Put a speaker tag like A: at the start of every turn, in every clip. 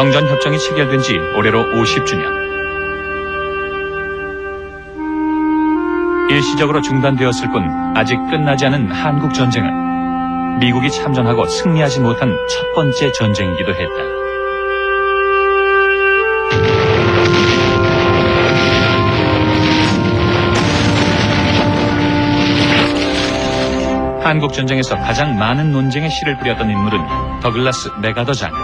A: 정전협정이 체결된 지 올해로 50주년. 일시적으로 중단되었을 뿐 아직 끝나지 않은 한국전쟁은 미국이 참전하고 승리하지 못한 첫 번째 전쟁이기도 했다. 한국전쟁에서 가장 많은 논쟁의 씨를 뿌렸던 인물은 더글라스 맥아더 장군.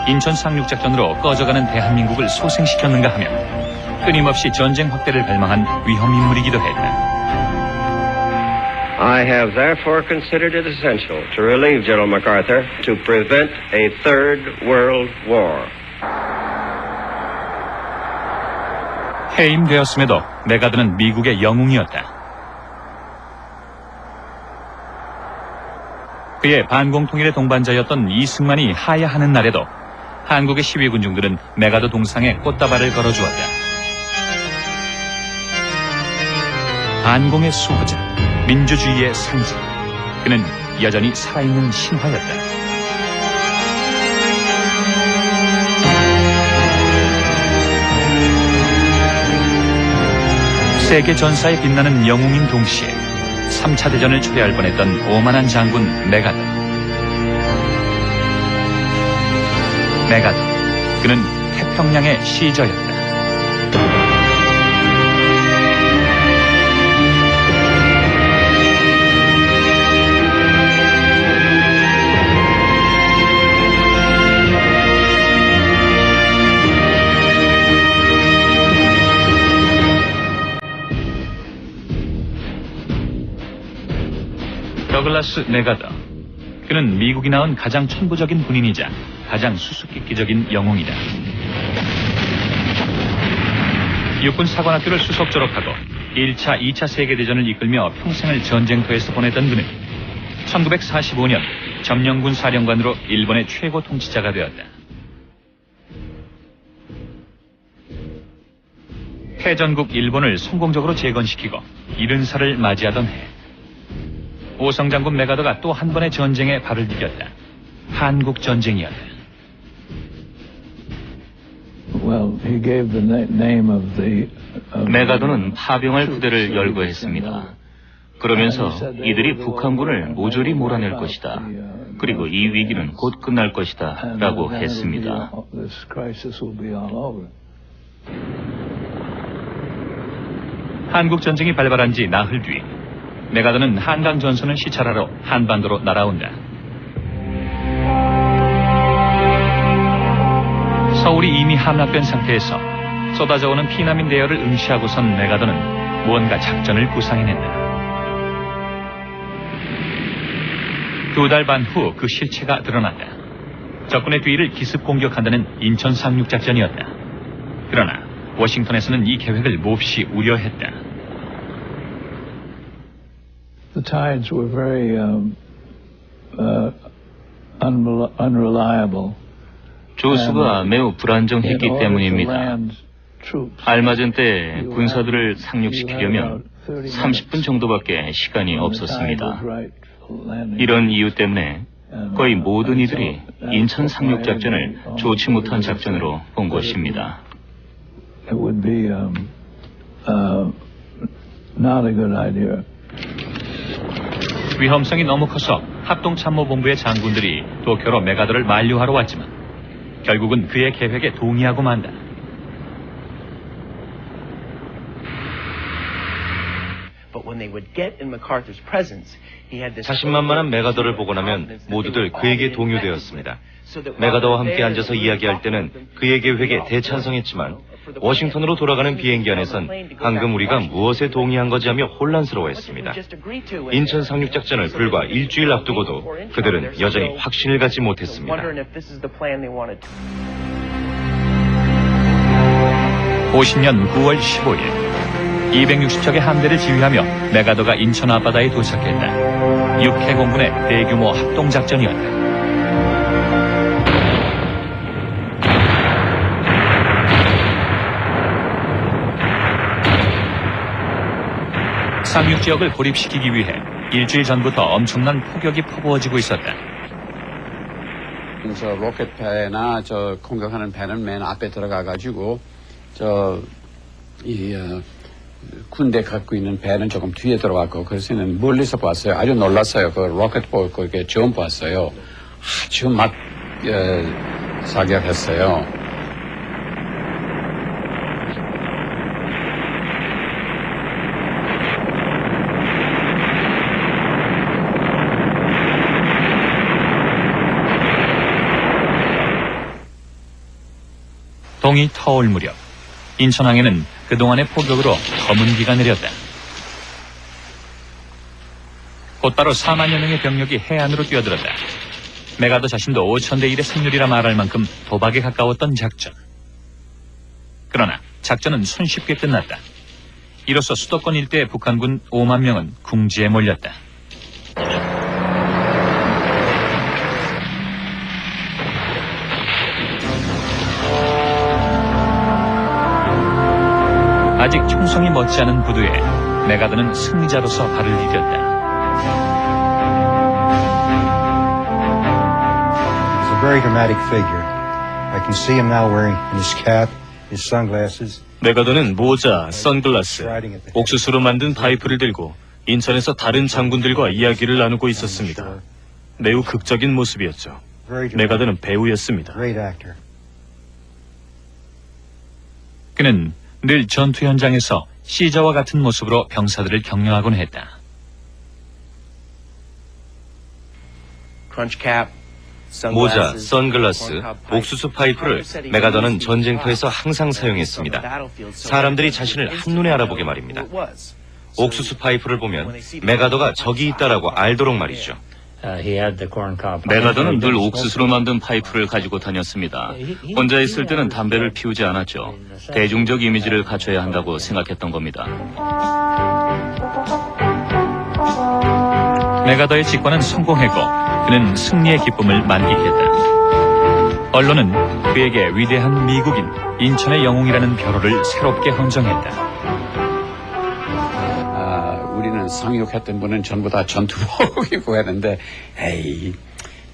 A: 인천 상륙작전으로 꺼져가는 대한민국을 소생시켰는가 하면 끊임없이 전쟁 확대를 갈망한 위험인물이기도 했다.
B: I have therefore considered it essential to relieve General MacArthur to prevent a third world war.
A: 해임되었음에도 맥아더는 미국의 영웅이었다. 그의 반공통일의 동반자였던 이승만이 하야하는 날에도 한국의 시위군중들은 맥아더 동상에 꽃다발을 걸어주었다. 반공의 수호자, 민주주의의 상징. 그는 여전히 살아있는 신화였다. 세계 전사에 빛나는 영웅인 동시에 3차 대전을 초래할 뻔했던 오만한 장군 맥아더. 맥아더, 그는 태평양의 시저였다. 더글라스 맥아더. 그는 미국이 낳은 가장 천부적인 군인이자 가장 수수께끼적인 영웅이다. 육군 사관학교를 수석 졸업하고 1차, 2차 세계대전을 이끌며 평생을 전쟁터에서 보냈던 그는 1945년 점령군 사령관으로 일본의 최고 통치자가 되었다. 패전국 일본을 성공적으로 재건시키고 70살을 맞이하던 해, 오성장군 맥아더가 또 한 번의 전쟁에 발을 디뎠다. 한국전쟁이었다.
C: 맥아더는 파병할 부대를 열거했습니다. 그러면서 이들이 북한군을 모조리 몰아낼 것이다. 그리고 이 위기는 곧 끝날 것이다. 라고 했습니다.
A: 한국전쟁이 발발한 지 나흘 뒤, 맥아더는 한강 전선을 시찰하러 한반도로 날아온다. 서울이 이미 함락된 상태에서 쏟아져오는 피난민 대열을 응시하고선 맥아더는 무언가 작전을 구상해낸다. 2달 반 후 그 실체가 드러난다. 적군의 뒤를 기습 공격한다는 인천 상륙작전이었다. 그러나 워싱턴에서는 이 계획을 몹시 우려했다.
D: The tides were very unreliable.
C: 조수가 매우 불안정했기 때문입니다. 알맞은 때에 군사들을 상륙시키려면 30분 정도밖에 시간이 없었습니다. 이런 이유 때문에 거의 모든 이들이 인천 상륙작전을 좋지 못한 작전으로 본 것입니다.
D: It would be not a good idea.
A: 위험성이 너무 커서 합동참모본부의 장군들이 도쿄로 맥아더를 만류하러 왔지만 결국은 그의 계획에 동의하고 만다.
E: 자신만만한 맥아더를 보고 나면 모두들 그에게 동요되었습니다. 맥아더와 함께 앉아서 이야기할 때는 그의 계획에 대찬성했지만 워싱턴으로 돌아가는 비행기 안에선 방금 우리가 무엇에 동의한 거지 하며 혼란스러워했습니다. 인천 상륙작전을 불과 일주일 앞두고도 그들은 여전히 확신을 갖지 못했습니다.
A: 50년 9월 15일 260척의 함대를 지휘하며 맥아더가 인천 앞바다에 도착했다. 6해 공군의 대규모 합동작전이었다. 상륙 지역을 고립시키기 위해 일주일 전부터 엄청난 폭격이 퍼부어지고 있었다.
F: 저 로켓 배나 저 공격하는 배는 맨 앞에 들어가 가지고 군대 갖고 있는 배는 조금 뒤에 들어갔고 그래서는 멀리서 봤어요. 아주 놀랐어요. 그 로켓 보고 그게 처음 봤어요. 아주 막 사격했어요.
A: 동이 터올 무렵 인천항에는 그동안의 포격으로 검은 비가 내렸다. 곧바로 4만여 명의 병력이 해안으로 뛰어들었다. 메가더 자신도 5,000대 1의 승률이라 말할 만큼 도박에 가까웠던 작전. 그러나 작전은 손쉽게 끝났다. 이로써 수도권 일대의 북한군 5만 명은 궁지에 몰렸다. 아직 총성이 멋지 않은 부두에 메가더는 승리자로서 발을 디뎠다.
G: He's a very dramatic figure. I can see him now wearing his cap, his sunglasses.
H: 메가더는 모자, 선글라스, 옥수수로 만든 파이프를 들고 인천에서 다른 장군들과 이야기를 나누고 있었습니다. 매우 극적인 모습이었죠. 메가더는 배우였습니다.
G: Great actor.
A: 그는 늘 전투 현장에서 시저와 같은 모습으로 병사들을 격려하곤 했다.
E: 모자, 선글라스, 옥수수 파이프를 메가더는 전쟁터에서 항상 사용했습니다. 사람들이 자신을 한눈에 알아보게 말입니다. 옥수수 파이프를 보면 메가더가 적이 있다라고 알도록 말이죠.
C: 메가더는 늘 옥수수로 만든 파이프를 가지고 다녔습니다. 혼자 있을 때는 담배를 피우지 않았죠. 대중적 이미지를 갖춰야 한다고 생각했던 겁니다.
A: 메가더의 직관은 성공했고 그는 승리의 기쁨을 만끽했다. 언론은 그에게 위대한 미국인, 인천의 영웅이라는 벼로를 새롭게 헌정했다.
F: 우리는 상륙했던 분은 전부 다 전투복 입고 했는데 에이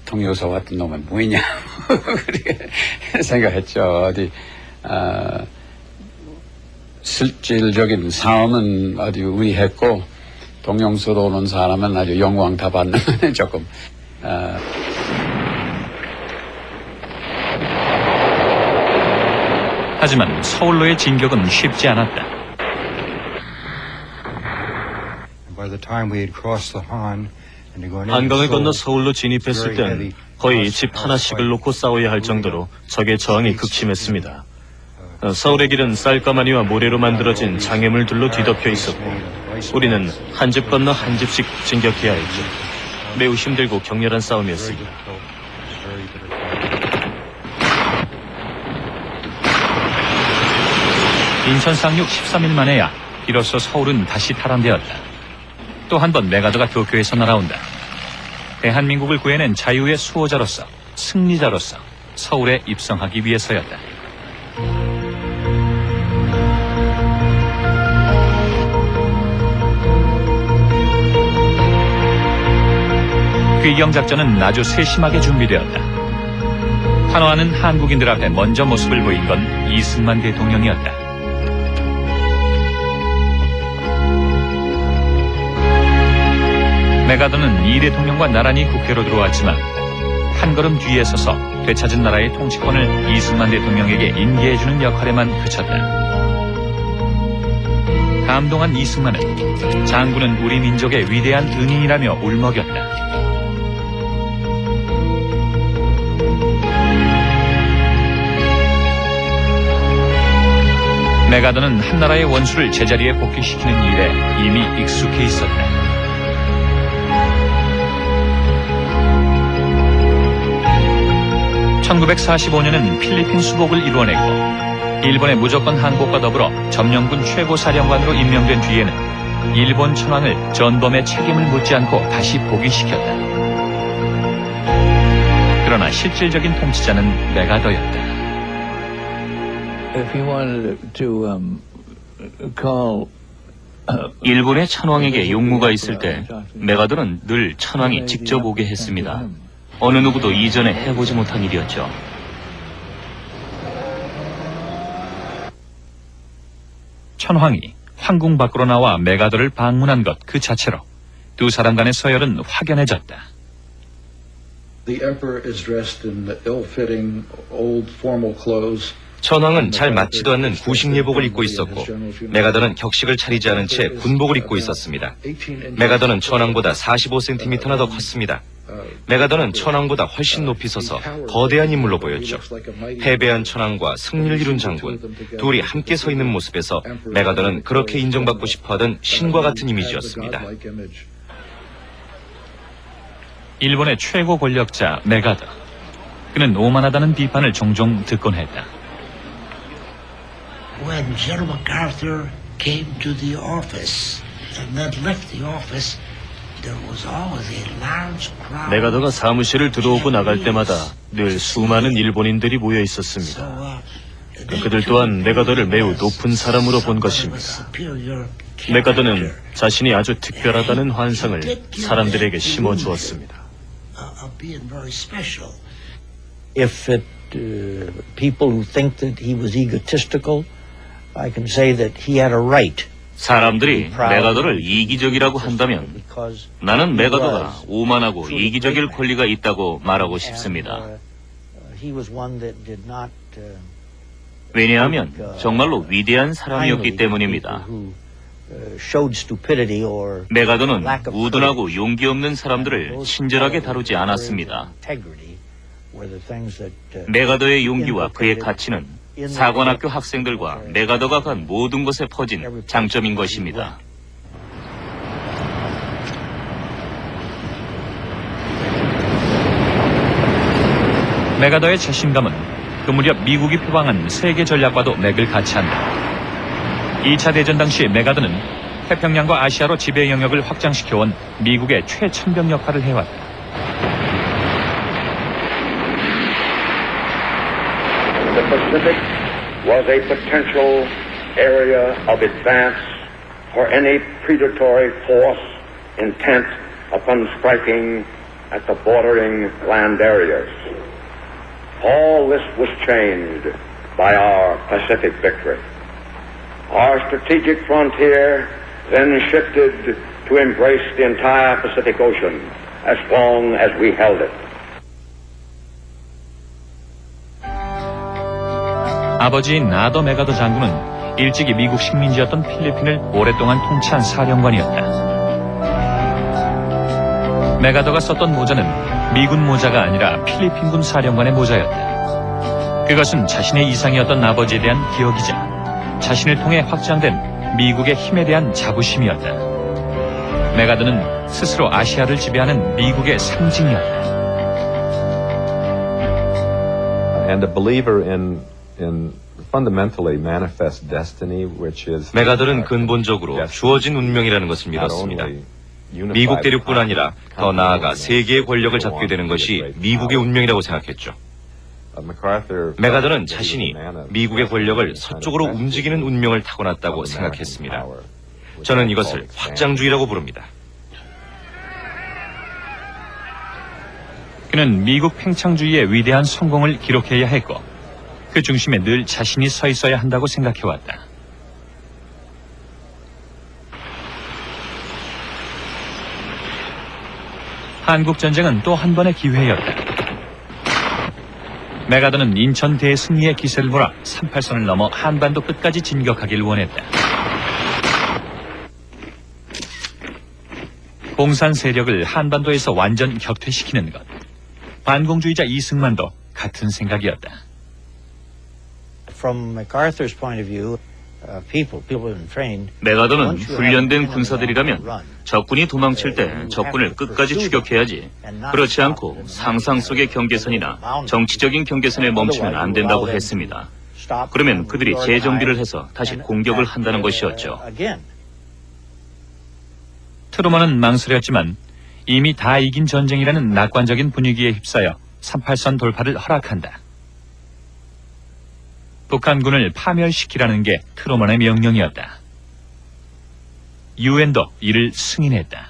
F: 통요소 같은 놈은 뭐냐 그렇게 생각했죠. 어디 실질적인 싸움은 아주 우위했고 동용서로 오는 사람은 아주 영광 다 받는 조금
A: 하지만 서울로의 진격은 쉽지 않았다.
G: By the time we had crossed the Han and to go into
H: 한강을 건너
G: Seoul,
H: 서울로 진입했을 땐 거의 집 하나씩을 놓고 싸워야 할 정도로 적의 저항이 극심했습니다. 서울의 길은 쌀가마니와 모래로 만들어진 장애물들로 뒤덮여 있었고 우리는 한 집 건너 한 집씩 진격해야 했죠. 매우 힘들고 격렬한 싸움이었습니다.
A: 인천 상륙 13일 만에야 비로소 서울은 다시 탈환되었다. 또 한 번 메가더가 도쿄에서 날아온다. 대한민국을 구해낸 자유의 수호자로서, 승리자로서 서울에 입성하기 위해서였다. 귀경작전은 아주 세심하게 준비되었다. 환호하는 한국인들 앞에 먼저 모습을 보인 건 이승만 대통령이었다. 메가더는 이 대통령과 나란히 국회로 들어왔지만 한 걸음 뒤에 서서 되찾은 나라의 통치권을 이승만 대통령에게 인계해주는 역할에만 그쳤다. 감동한 이승만은 장군은 우리 민족의 위대한 은인이라며 울먹였다. 메가더는 한나라의 원수를 제자리에 복귀시키는 일에 이미 익숙해 있었다. 1945년은 필리핀 수복을 이루어내고 일본의 무조건 항복과 더불어 점령군 최고사령관으로 임명된 뒤에는 일본 천황을 전범의 책임을 묻지 않고 다시 복위시켰다. 그러나 실질적인 통치자는 메가더였다.
D: If you wanted to call
C: 일본의 천황에게 용무가 있을 때 메가더는 늘 천황이 직접 오게 했습니다. 어느 누구도 이전에 해보지 못한 일이었죠.
A: 천황이 황궁 밖으로 나와 메가더를 방문한 것 그 자체로 두 사람 간의 서열은 확연해졌다.
D: The emperor is dressed in ill-fitting, old formal clothes.
E: 천황은 잘 맞지도 않는 구식 예복을 입고 있었고 메가더는 격식을 차리지 않은 채 군복을 입고 있었습니다. 메가더는 천황보다 45cm나 더 컸습니다. 메가더는 천황보다 훨씬 높이 서서 거대한 인물로 보였죠. 패배한 천황과 승리를 이룬 장군, 둘이 함께 서 있는 모습에서 메가더는 그렇게 인정받고 싶어하던 신과 같은 이미지였습니다.
A: 일본의 최고 권력자 메가더. 그는 오만하다는 비판을 종종 듣곤 했다.
I: When General MacArthur came to the office and then left the office, there was always a large crowd.
H: 메가더가 사무실을 들어오고 나갈 때마다 늘 수많은 일본인들이 모여 있었습니다. 그들 또한 메가더를 매우 높은 사람으로 본 것입니다. 메가더는 자신이 아주 특별하다는 환상을 사람들에게 심어주었습니다.
I: If people who think that he was egotistical, I can say that he had a right.
C: 사람들이 메가더를 이기적이라고 한다면 나는 메가더가 오만하고 이기적일 권리가 있다고 말하고 싶습니다. 왜냐하면 정말로 위대한 사람이었기 때문입니다. 메가더는 우둔하고 용기 없는 사람들을 친절하게 다루지 않았습니다. 메가더의 용기와 그의 가치는 사관학교 학생들과 메가더가 간 모든 곳에 퍼진 장점인 것입니다.
A: 메가더의 자신감은 그 무렵 미국이 표방한 세계 전략과도 맥을 같이 한다. 2차 대전 당시 메가더는 태평양과 아시아로 지배 영역을 확장시켜온 미국의 최천병 역할을 해왔다.
J: The Pacific was a potential area of advance for any predatory force intent upon striking at the bordering land areas. All this was changed by our Pacific victory. Our strategic frontier then shifted to embrace the entire Pacific Ocean as long as we held it.
A: 아버지인 나더 메가더 장군은 일찍이 미국 식민지였던 필리핀을 오랫동안 통치한 사령관이었다. 메가더가 썼던 모자는 미군 모자가 아니라 필리핀군 사령관의 모자였다. 그것은 자신의 이상이었던 아버지에 대한 기억이자 자신을 통해 확장된 미국의 힘에 대한 자부심이었다. 메가더는 스스로 아시아를 지배하는 미국의 상징이었다.
K: And a believer in fundamentally manifest destiny, which is
E: 메가더는 근본적으로 주어진 운명이라는 것을 믿었습니다. 미국 대륙뿐 아니라 더 나아가 세계의 권력을 잡게 되는 것이 미국의 운명이라고 생각했죠. 메가더는 자신이 미국의 권력을 서쪽으로 움직이는 운명을 타고났다고 생각했습니다. 저는 이것을 확장주의라고 부릅니다.
A: 그는 미국 팽창주의의 위대한 성공을 기록해야 했고 그 중심에 늘 자신이 서 있어야 한다고 생각해왔다. 한국전쟁은 또 한 번의 기회였다. 메가더는 인천 대승리의 기세를 몰아 38선을 넘어 한반도 끝까지 진격하길 원했다. 공산 세력을 한반도에서 완전 격퇴시키는 것. 반공주의자 이승만도 같은 생각이었다.
I: From MacArthur's point of view, people who have been trained.
C: 메가더는 훈련된 군사들이라면 적군이 도망칠 때 적군을 끝까지 추격해야지. 그렇지 않고 상상 속의 경계선이나 정치적인 경계선에 멈추면 안 된다고 했습니다. 그러면 그들이 재정비를 해서 다시 공격을 한다는 것이었죠.
A: 트루먼은 망설였지만 이미 다 이긴 전쟁이라는 낙관적인 분위기에 휩싸여 38선 돌파를 허락한다. 북한군을 파멸시키라는 게 트루먼의 명령이었다. 유엔도 이를 승인했다.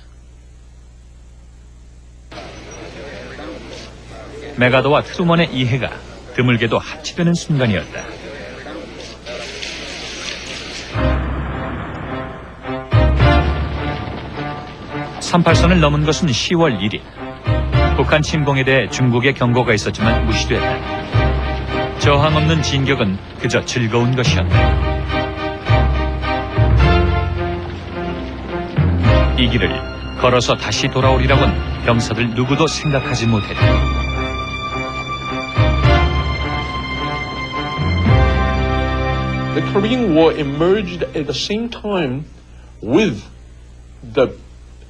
A: 메가더와 트루먼의 이해가 드물게도 합치되는 순간이었다. (38선을) 넘은 것은 10월 1일. 북한 침공에 대해 중국의 경고가 있었지만 무시됐다. 저항 없는 진격은 그저 즐거운 것이었다. 이 길을 걸어서 다시 돌아오리라고는 병사들 누구도 생각하지 못했다.
L: The Korean War emerged at the same time with the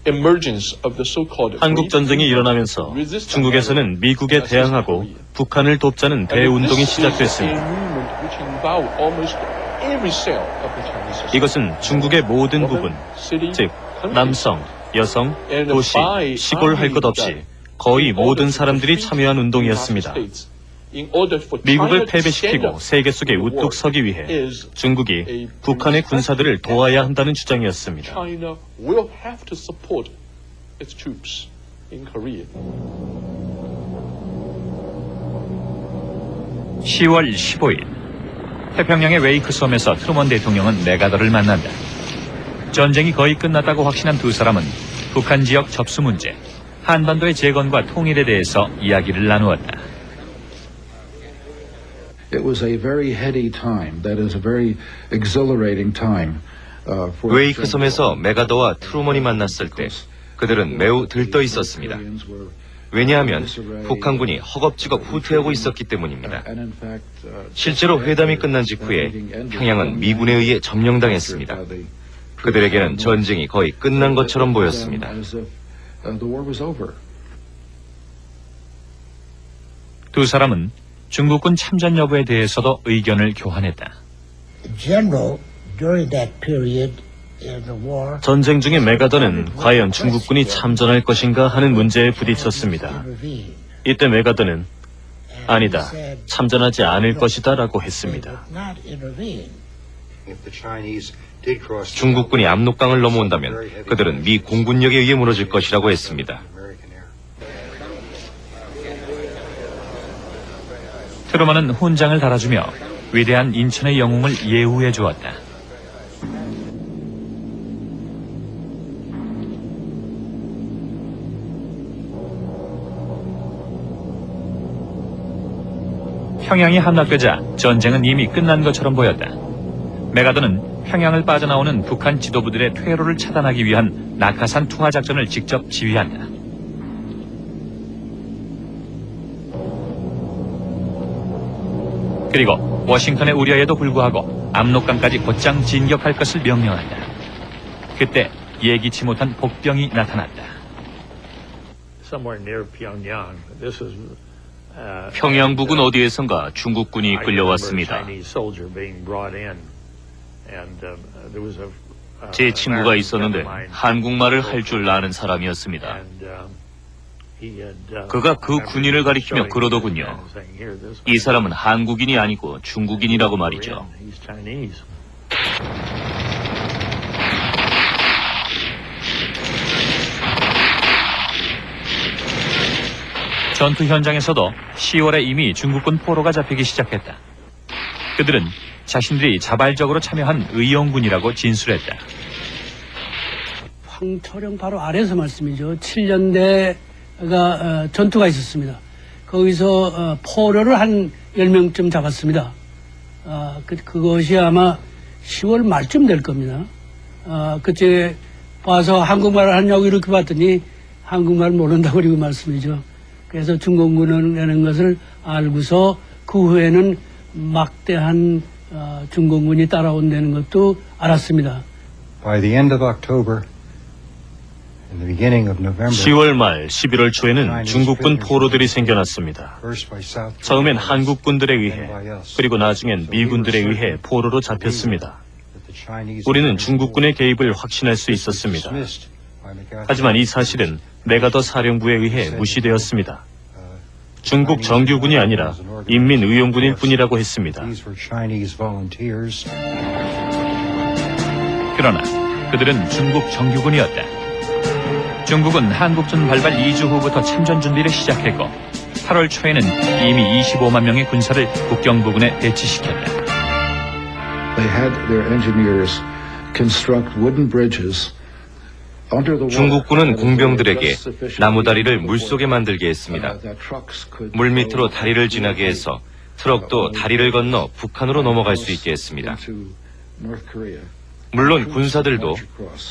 L: emergence of the so-called
H: 한국 전쟁이 일어나면서 중국에서는 미국에 대항하고 북한을 돕자는 대운동이 시작됐습니다. 이것은 중국의 모든 부분, 즉 남성, 여성, 도시, 시골 할 것 없이 거의 모든 사람들이 참여한 운동이었습니다. 미국을 패배시키고 세계 속에 우뚝 서기 위해 중국이 북한의 군사들을 도와야 한다는 주장이었습니다.
A: 10월 15일 태평양의 웨이크 섬에서 트루먼 대통령은 메가더를 만난다. 전쟁이 거의 끝났다고 확신한 두 사람은 북한 지역 접수 문제, 한반도의 재건과 통일에 대해서 이야기를 나누었다.
D: It was a very heady time. That is a very exhilarating time.
E: 웨이크 섬에서 메가더와 트루먼이 만났을 때 그들은 매우 들떠 있었습니다. 왜냐하면 북한군이 허겁지겁 후퇴하고 있었기 때문입니다. 실제로 회담이 끝난 직후에 평양은 미군에 의해 점령당했습니다. 그들에게는 전쟁이 거의 끝난 것처럼 보였습니다.
A: 두 사람은 중국군 참전 여부에 대해서도 의견을 교환했다.
H: 전쟁 중에 메가더는 과연 중국군이 참전할 것인가 하는 문제에 부딪혔습니다. 이때 메가더는 아니다, 참전하지 않을 것이다 라고 했습니다.
E: 중국군이 압록강을 넘어온다면 그들은 미 공군력에 의해 무너질 것이라고 했습니다.
A: 트루먼은 훈장을 달아주며 위대한 인천의 영웅을 예우해 주었다. 평양이 함락되자 전쟁은 이미 끝난 것처럼 보였다. 메가더는 평양을 빠져나오는 북한 지도부들의 퇴로를 차단하기 위한 낙하산 투하 작전을 직접 지휘한다. 그리고 워싱턴의 우려에도 불구하고 압록강까지 곧장 진격할 것을 명령한다. 그때 예기치 못한 복병이 나타났다.
C: 평양 부근 어디에선가 중국군이 끌려왔습니다. 제 친구가 있었는데 한국말을 할 줄 아는 사람이었습니다. 그가 그 군인을 가리키며 그러더군요. 이 사람은 한국인이 아니고 중국인이라고 말이죠.
A: 전투 현장에서도 10월에 이미 중국군 포로가 잡히기 시작했다. 그들은 자신들이 자발적으로 참여한 의용군이라고 진술했다.
M: 황초령 바로 아래에서 말씀이죠. 7년대가 전투가 있었습니다. 거기서 포로를 한 10명쯤 잡았습니다. 그것이 아마 10월 말쯤 될 겁니다. 그때 와서 한국말을 하냐고 이렇게 봤더니 한국말 모른다고 그리고 말씀이죠. 그래서 중공군이라는 것을 알고서 그 후에는 막대한 중공군이 따라온다는 것도 알았습니다.
G: By the end of October, in the beginning of November,
H: 10월 말 11월 초에는 중국군 포로들이 생겨났습니다. 처음엔 한국군들에 의해 그리고 나중엔 미군들에 의해 포로로 잡혔습니다. 우리는 중국군의 개입을 확신할 수 있었습니다. 하지만 이 사실은 메가더 사령부에 의해 무시되었습니다. 중국 정규군이 아니라 인민의용군일 뿐이라고 했습니다.
A: 그러나 그들은 중국 정규군이었다. 중국은 한국전 발발 2주 후부터 참전 준비를 시작했고 8월 초에는 이미 25만 명의 군사를 국경 부근에 배치시켰다.
D: They had their engineers construct wooden bridges.
E: 중국군은 공병들에게 나무다리를 물속에 만들게 했습니다. 물 밑으로 다리를 지나게 해서 트럭도 다리를 건너 북한으로 넘어갈 수 있게 했습니다. 물론 군사들도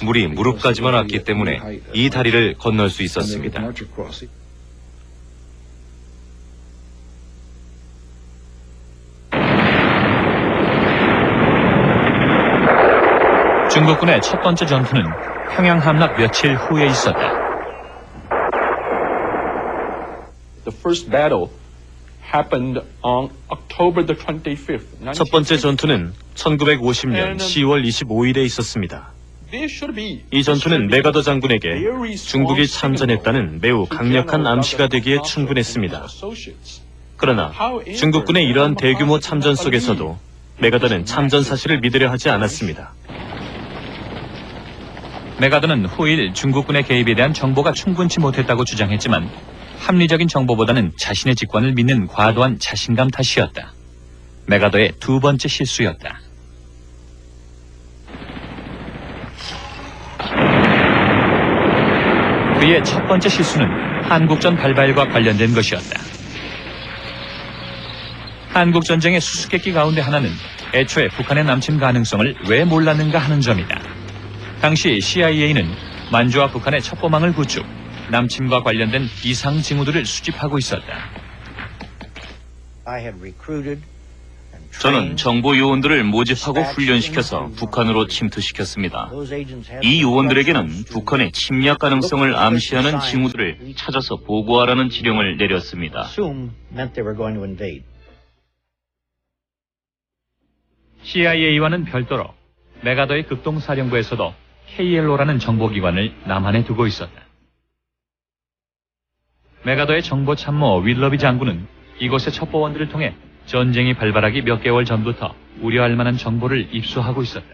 E: 물이 무릎까지만 왔기 때문에 이 다리를 건널 수 있었습니다.
A: 중국군의 첫 번째 전투는 평양 함락 며칠 후에 있었다.
L: The first battle happened on October the 25th.
H: 첫 번째 전투는 1950년 10월 25일에 있었습니다. 이 전투는 메가더 장군에게 중국이 참전했다는 매우 강력한 암시가 되기에 충분했습니다. 그러나 중국군의 이러한 대규모 참전 속에서도 메가더는 참전 사실을 믿으려 하지 않았습니다.
A: 메가더는 후일 중국군의 개입에 대한 정보가 충분치 못했다고 주장했지만 합리적인 정보보다는 자신의 직관을 믿는 과도한 자신감 탓이었다. 메가더의 두 번째 실수였다. 그의 첫 번째 실수는 한국전 발발과 관련된 것이었다. 한국전쟁의 수수께끼 가운데 하나는 애초에 북한의 남침 가능성을 왜 몰랐는가 하는 점이다. 당시 CIA는 만주와 북한의 첩보망을 구축, 남침과 관련된 이상 징후들을 수집하고 있었다.
C: 저는 정보 요원들을 모집하고 훈련시켜서 북한으로 침투시켰습니다. 이 요원들에게는 북한의 침략 가능성을 암시하는 징후들을 찾아서 보고하라는 지령을 내렸습니다.
A: CIA와는 별도로 메가더의 극동사령부에서도 KLO라는 정보기관을 남한에 두고 있었다. 메가더의 정보참모 윌러비 장군은 이곳의 첩보원들을 통해 전쟁이 발발하기 몇 개월 전부터 우려할 만한 정보를 입수하고 있었다.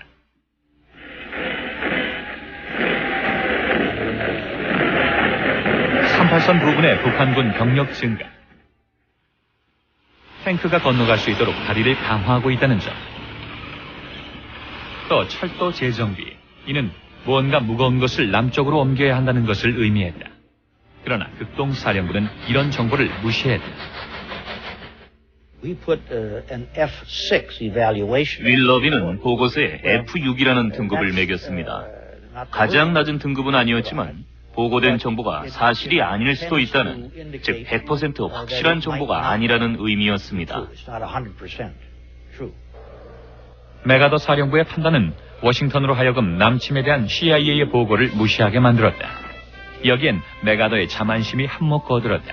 A: 삼팔선 부근의 북한군 병력 증가, 탱크가 건너갈 수 있도록 다리를 강화하고 있다는 점, 또 철도 재정비, 이는 무언가 무거운 것을 남쪽으로 옮겨야 한다는 것을 의미했다. 그러나 극동사령부는 이런 정보를 무시했다.
C: 윌러비는 보고서에 F6이라는 등급을 매겼습니다. 가장 낮은 등급은 아니었지만 보고된 정보가 사실이 아닐 수도 있다는, 즉 100% 확실한 정보가 아니라는 의미였습니다.
A: 메가더 사령부의 판단은 워싱턴으로 하여금 남침에 대한 CIA의 보고를 무시하게 만들었다. 여기엔 메가더의 자만심이 한몫 거들었다.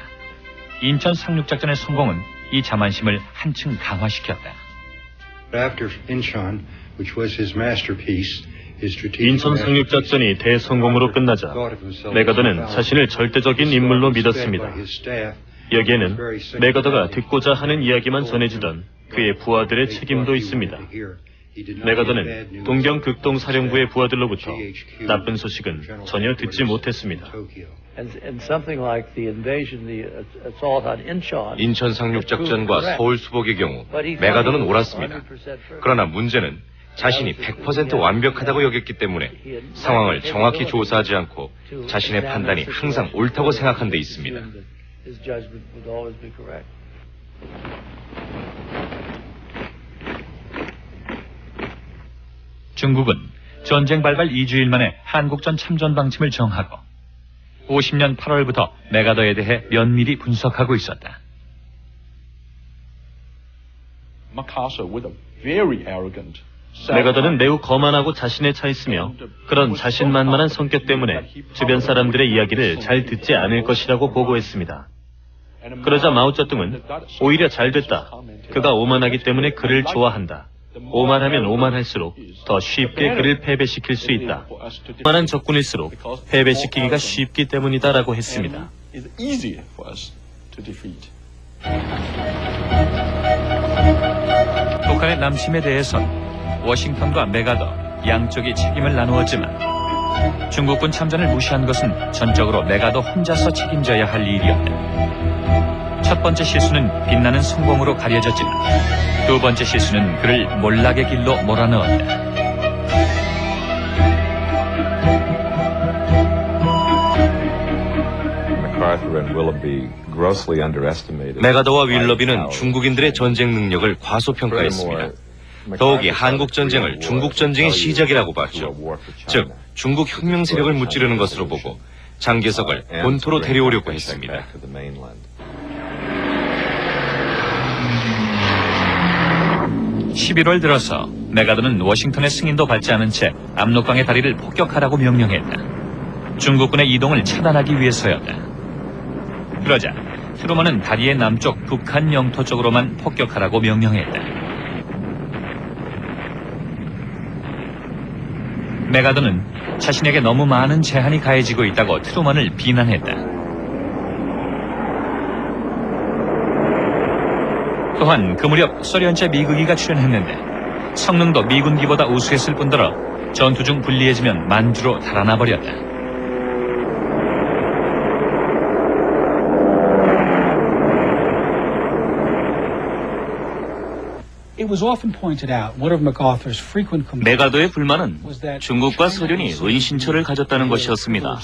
A: 인천 상륙작전의 성공은 이 자만심을 한층 강화시켰다.
H: 인천 상륙작전이 대성공으로 끝나자 메가더는 자신을 절대적인 인물로 믿었습니다. 여기에는 메가더가 듣고자 하는 이야기만 전해주던 그의 부하들의 책임도 있습니다. 메가더는 동경 극동사령부의 부하들로부터 나쁜 소식은 전혀 듣지 못했습니다.
E: 인천 상륙작전과 서울 수복의 경우 메가더는 옳았습니다. 그러나 문제는 자신이 100% 완벽하다고 여겼기 때문에 상황을 정확히 조사하지 않고 자신의 판단이 항상 옳다고 생각한 데 있습니다.
A: 중국은 전쟁 발발 2주일 만에 한국전 참전 방침을 정하고 50년 8월부터 메가더에 대해 면밀히 분석하고 있었다.
H: 메가더는 매우 거만하고 자신에 차 있으며 그런 자신만만한 성격 때문에 주변 사람들의 이야기를 잘 듣지 않을 것이라고 보고했습니다. 그러자 마오쩌둥은 오히려 잘 됐다. 그가 오만하기 때문에 그를 좋아한다. 오만하면 오만할수록 더 쉽게 그를 패배시킬 수 있다. 오만한 적군일수록 패배시키기가 쉽기 때문이다라고 했습니다.
A: 북한의 남침에 대해선 워싱턴과 메가더 양쪽이 책임을 나누었지만 중국군 참전을 무시한 것은 전적으로 메가더 혼자서 책임져야 할 일이었다. 첫 첫 번째 실수는 빛나는 성공으로 가려졌지만 두 번째 실수는 그를 몰락의 길로 몰아넣었다.
E: 메가더와 윌러비는 중국인들의 전쟁 능력을 과소평가했습니다. 더욱이 한국 전쟁을 중국 전쟁의 시작이라고 봤죠. 즉, 중국 혁명 세력을 무찌르는 것으로 보고 장개석을 본토로 데려오려고 했습니다.
A: 11월 들어서 메가더는 워싱턴의 승인도 받지 않은 채 압록강의 다리를 폭격하라고 명령했다. 중국군의 이동을 차단하기 위해서였다. 그러자 트루먼은 다리의 남쪽 북한 영토 쪽으로만 폭격하라고 명령했다. 메가더는 자신에게 너무 많은 제한이 가해지고 있다고 트루먼을 비난했다. 또한 그 무렵 소련제 미국기가 출현했는데 성능도 미군기보다 우수했을 뿐더러 전투 중 불리해지면 만주로 달아나 버렸다.
C: 메가더의 불만은 중국과 소련이 은신처를 가졌다는 것이었습니다.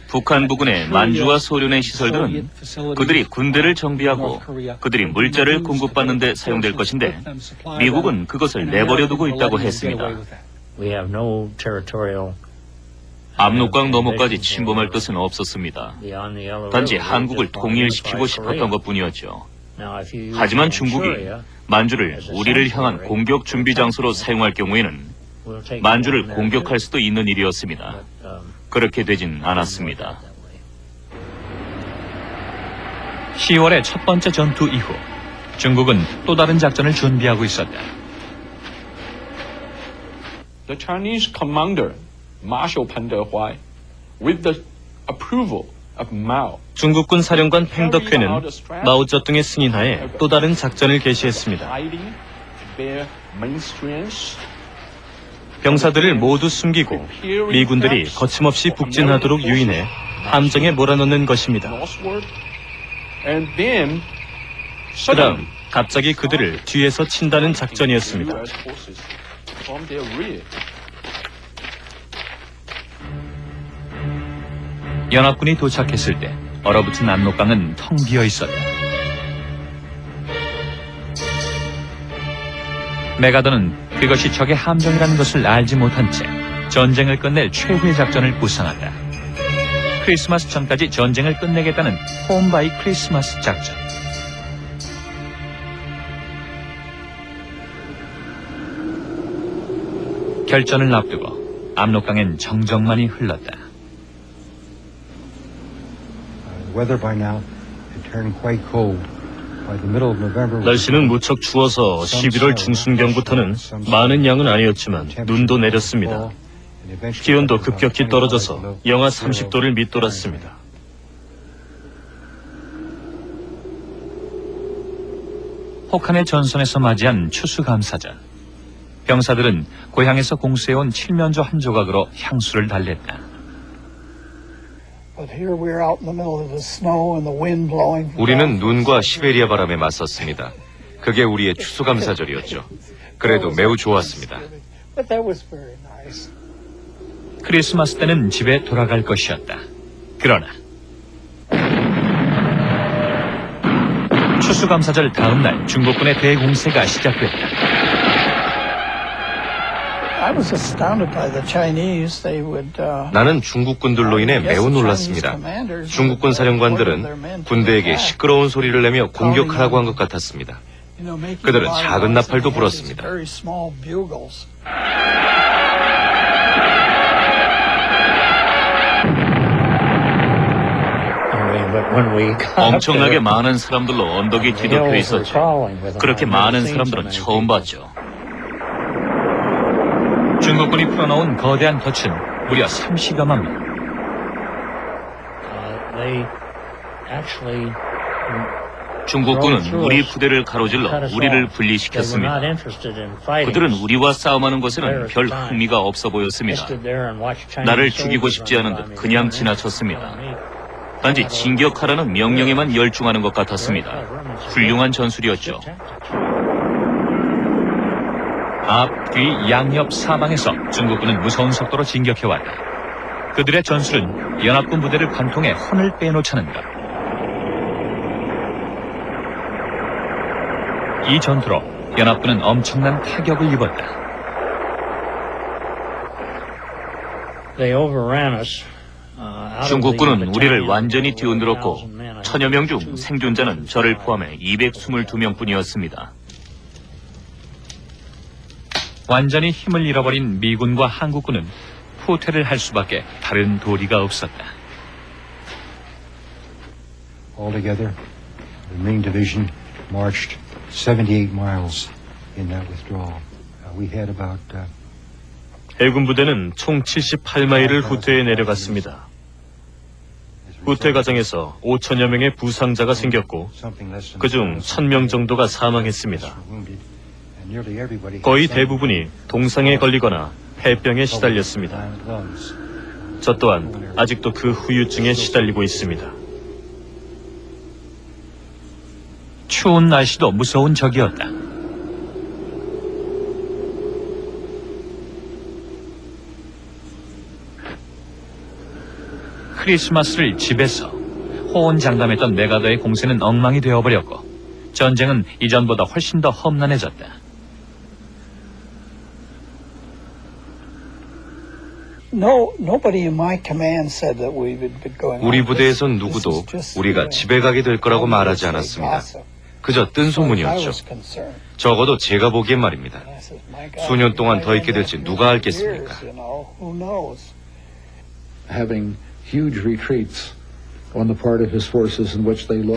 C: 북한 부근의 만주와 소련의 시설들은 그들이 군대를 정비하고 그들이 물자를 공급받는 데 사용될 것인데 미국은 그것을 내버려두고 있다고 했습니다. 압록강 너머까지 침범할 뜻은 없었습니다. 단지 한국을 통일시키고 싶었던 것뿐이었죠. 하지만 중국이 만주를 우리를 향한 공격 준비 장소로 사용할 경우에는 만주를 공격할 수도 있는 일이었습니다. 그렇게 되진 않았습니다.
A: 10월의 첫 번째 전투 이후 중국은 또 다른 작전을 준비하고 있었다.
L: The Chinese commander, Marshal Peng Dehuai, with the approval of Mao,
H: 중국군 사령관 팽덕회는 마오쩌둥의 승인하에 또 다른 작전을 개시했습니다. 병사들을 모두 숨기고 미군들이 거침없이 북진하도록 유인해 함정에 몰아넣는 것입니다. 그다음 갑자기 그들을 뒤에서 친다는 작전이었습니다.
A: 연합군이 도착했을 때 얼어붙은 압록강은 텅 비어 있었다. 메가더는 그것이 적의 함정이라는 것을 알지 못한 채 전쟁을 끝낼 최후의 작전을 구상한다. 크리스마스 전까지 전쟁을 끝내겠다는 홈 바이 크리스마스 작전. 결전을 앞두고 압록강엔 정적만이 흘렀다.
H: 날씨는 무척 추워서 11월 중순경부터는 많은 양은 아니었지만 눈도 내렸습니다. 기온도 급격히 떨어져서 영하 30도를 밑돌았습니다.
A: 혹한의 전선에서 맞이한 추수감사절. 병사들은 고향에서 공수해온 칠면조 한 조각으로 향수를 달랬다.
E: 우리는 눈과 시베리아 바람에 맞섰습니다. 그게 우리의 추수감사절이었죠. 그래도 매우 좋았습니다.
A: 크리스마스 때는 집에 돌아갈 것이었다. 그러나 추수감사절 다음 날 중국군의 대공세가 시작됐다.
E: 나는 중국군들로 인해 매우 놀랐습니다. 중국군 사령관들은 군대에게 시끄러운 소리를 내며 공격하라고 한 것 같았습니다. 그들은 작은 나팔도 불었습니다.
C: 엄청나게 많은 사람들로 언덕이 뒤덮여 있었죠. 그렇게 많은 사람들은 처음 봤죠.
A: 중국군이 풀어놓은 거대한 덫은 무려 30여만 명.
C: 중국군은 우리 부대를 가로질러 우리를 분리시켰습니다. 그들은 우리와 싸움하는 것에는 별 흥미가 없어 보였습니다. 나를 죽이고 싶지 않은 듯 그냥 지나쳤습니다. 단지 진격하라는 명령에만 열중하는 것 같았습니다. 훌륭한 전술이었죠.
A: 앞, 뒤, 양옆 사방에서 중국군은 무서운 속도로 진격해왔다. 그들의 전술은 연합군 부대를 관통해 혼을 빼놓자는 것. 이 전투로 연합군은 엄청난 타격을 입었다.
C: 중국군은 우리를 완전히 뒤흔들었고 1000여 명 중 생존자는 저를 포함해 222명뿐이었습니다.
A: 완전히 힘을 잃어버린 미군과 한국군은 후퇴를 할 수밖에 다른 도리가 없었다.
G: Altogether, the main division marched 78 miles in that withdrawal. We had about
H: 해군 부대는 총 78마일을 후퇴에 내려갔습니다. 후퇴 과정에서 5천여 명의 부상자가 생겼고 그중 1000명 정도가 사망했습니다. 거의 대부분이 동상에 걸리거나 폐병에 시달렸습니다. 저 또한 아직도 그 후유증에 시달리고 있습니다.
A: 추운 날씨도 무서운 적이었다. 크리스마스를 집에서 호언장담했던 메가더의 공세는 엉망이 되어버렸고 전쟁은 이전보다 훨씬 더 험난해졌다.
E: 우리 부대에선 누구도 우리가 집에 가게 될 거라고 말하지 않았습니다. 그저 뜬 소문이었죠. 적어도 제가 보기엔 말입니다. 수년 동안 더 있게 될지 누가 알겠습니까?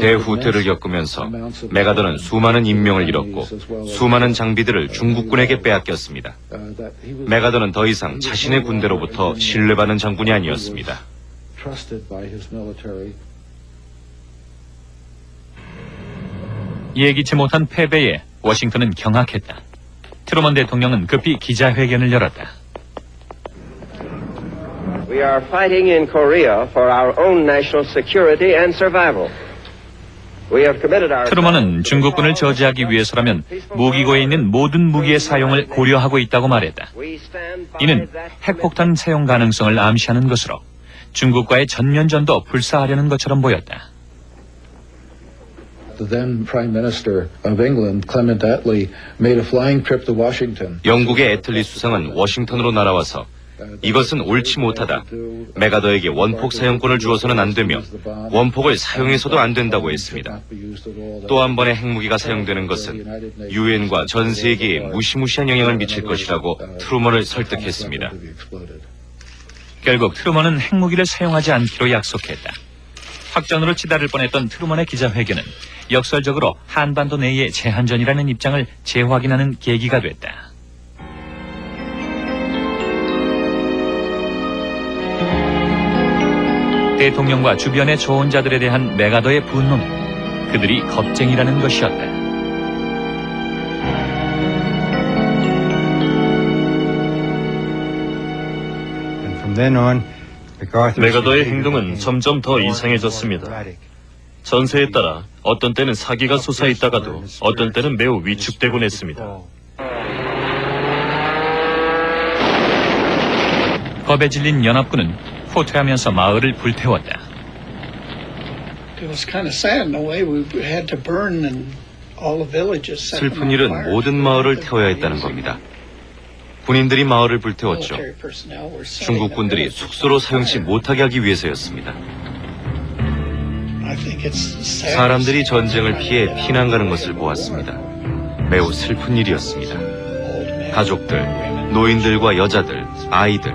E: 대후퇴를 겪으면서 메가더는 수많은 인명을 잃었고 수많은 장비들을 중국군에게 빼앗겼습니다. 메가더는 더 이상 자신의 군대로부터 신뢰받는 장군이 아니었습니다.
A: 예기치 못한 패배에 워싱턴은 경악했다. 트루먼 대통령은 급히 기자회견을 열었다.
B: We are fighting in Korea for our own national security and survival. We have committed our...
A: 트루먼은 중국군을 저지하기 위해서라면 무기고에 있는 모든 무기의 사용을 고려하고 있다고 말했다. 이는 핵폭탄 사용 가능성을 암시하는 것으로 중국과의 전면전도 불사하려는 것처럼 보였다.
D: The then Prime Minister of England, Clement Attlee, made a flying trip to Washington.
E: 영국의 애틀리 수상은 워싱턴으로 날아와서 이것은 옳지 못하다. 메가더에게 원폭 사용권을 주어서는 안 되며 원폭을 사용해서도 안 된다고 했습니다. 또 한 번의 핵무기가 사용되는 것은 유엔과 전 세계에 무시무시한 영향을 미칠 것이라고 트루먼을 설득했습니다.
A: 결국 트루먼은 핵무기를 사용하지 않기로 약속했다. 확전으로 치달을 뻔했던 트루먼의 기자회견은 역설적으로 한반도 내의 제한전이라는 입장을 재확인하는 계기가 됐다. 대통령과 주변의 조언자들에 대한 메가더의 분노는 그들이 겁쟁이라는 것이었다.
H: 메가더의 행동은 점점 더 이상해졌습니다. 전세에 따라 어떤 때는 사기가 솟아있다가도 어떤 때는 매우 위축되곤 했습니다.
A: 겁에 질린 연합군은 후퇴하면서 마을을 불태웠다.
E: 슬픈 일은 모든 마을을 태워야 했다는 겁니다. 군인들이 마을을 불태웠죠. 중국군들이 숙소로 사용치 못하게 하기 위해서였습니다. 사람들이 전쟁을 피해 피난 가는 것을 보았습니다. 매우 슬픈 일이었습니다. 가족들, 노인들과 여자들, 아이들,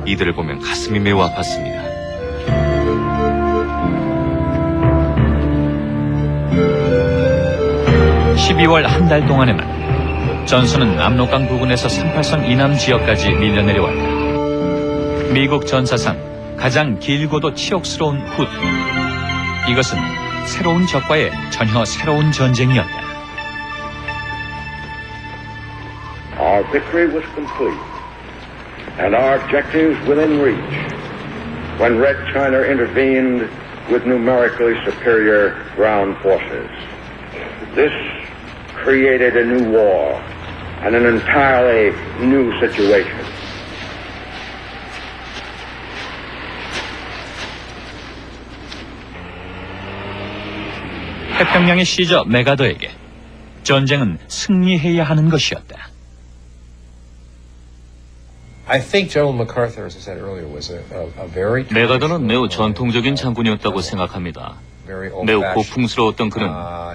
E: 이들을 보면 가슴이 매우 아팠습니다. (12월) 한 달 동안에만 전선은 압록강 부근에서 38선 이남 지역까지 밀려내려왔다. 미국 전사상 가장 길고도 치욕스러운 후퇴. 이것은 새로운 적과의 전혀 새로운 전쟁이었다.
J: Our victory was complete, and our objectives within reach, when Red China intervened with numerically superior ground forces. This created a new war and an entirely new situation.
A: 태평양의 시저 메가더에게 전쟁은 승리해야 하는 것이었다.
N: I think General MacArthur, as I said earlier, was a very
C: 메가더는 매우 전통적인 장군이었다고 생각합니다. 매우 고풍스러웠던 그는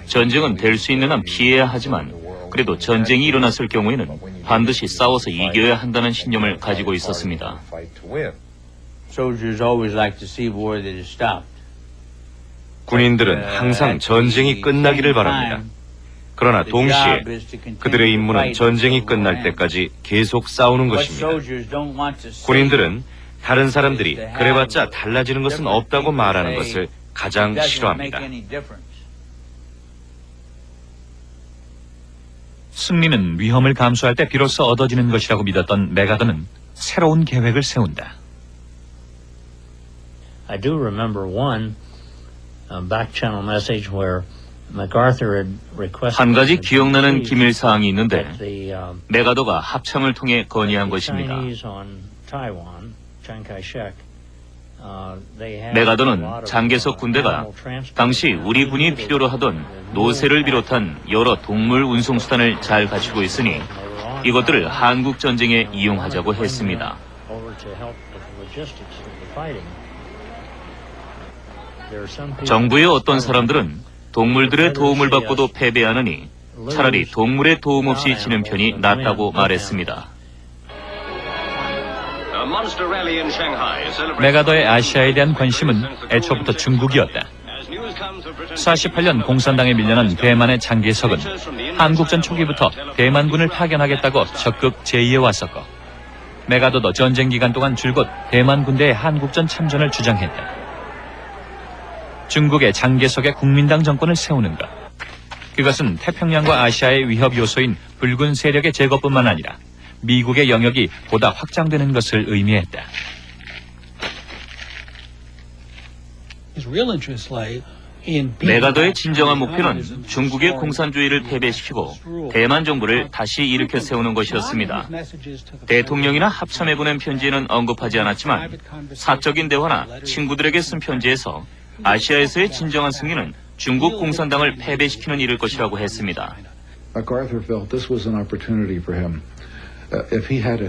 C: 전쟁은 될 수 있는 한 피해야 하지만 그래도 전쟁이 일어났을 경우에는 반드시 싸워서 이겨야 한다는 신념을 가지고 있었습니다.
E: 군인들은 항상 전쟁이 끝나기를 바랍니다. 그러나 동시에 그들의 임무는 전쟁이 끝날 때까지 계속 싸우는 것입니다. 군인들은 다른 사람들이 그래봤자 달라지는 것은 없다고 말하는 것을 가장 싫어합니다.
A: 승리는 위험을 감수할 때 비로소 얻어지는 것이라고 믿었던 메가더는 새로운 계획을 세운다.
O: I do remember one back channel message where MacArthur had requested
C: 한 가지 기억나는 기밀 사항이 있는데 메가더가 합참을 통해 건의한 것입니다. 메가더는 장개석 군대가 당시 우리 군이 필요로 하던 노새를 비롯한 여러 동물 운송 수단을 잘 갖추고 있으니 이것들을 한국 전쟁에 이용하자고 했습니다. 정부의 어떤 사람들은 동물들의 도움을 받고도 패배하느니 차라리 동물의 도움 없이 지는 편이 낫다고 말했습니다.
A: 메가더의 아시아에 대한 관심은 애초부터 중국이었다. 48년 공산당에 밀려난 대만의 장개석은 한국전 초기부터 대만군을 파견하겠다고 적극 제의해왔었고 메가더도 전쟁 기간 동안 줄곧 대만 군대의 한국전 참전을 주장했다. 중국의 장개석의 국민당 정권을 세우는 것. 그것은 태평양과 아시아의 위협 요소인 붉은 세력의 제거뿐만 아니라 미국의 영역이 보다 확장되는 것을 의미했다.
C: 메가더의 진정한 목표는 중국의 공산주의를 패배시키고 대만 정부를 다시 일으켜 세우는 것이었습니다. 대통령이나 합참에 보낸 편지에는 언급하지 않았지만 사적인 대화나 친구들에게 쓴 편지에서 아시아에서의 진정한 승리는 중국 공산당을 패배시키는 일일 것이라고 했습니다.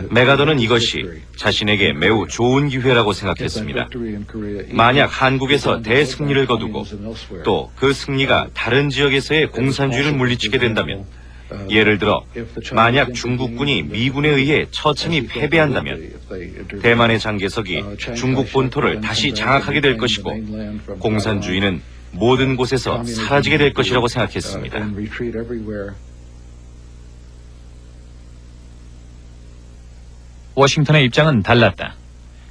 E: 메가더는 이것이 자신에게 매우 좋은 기회라고 생각했습니다. 만약 한국에서 대승리를 거두고 또 그 승리가 다른 지역에서의 공산주의를 물리치게 된다면 예를 들어 만약 중국군이 미군에 의해 처참히 패배한다면 대만의 장개석이 중국 본토를 다시 장악하게 될 것이고 공산주의는 모든 곳에서 사라지게 될 것이라고 생각했습니다.
A: 워싱턴의 입장은 달랐다.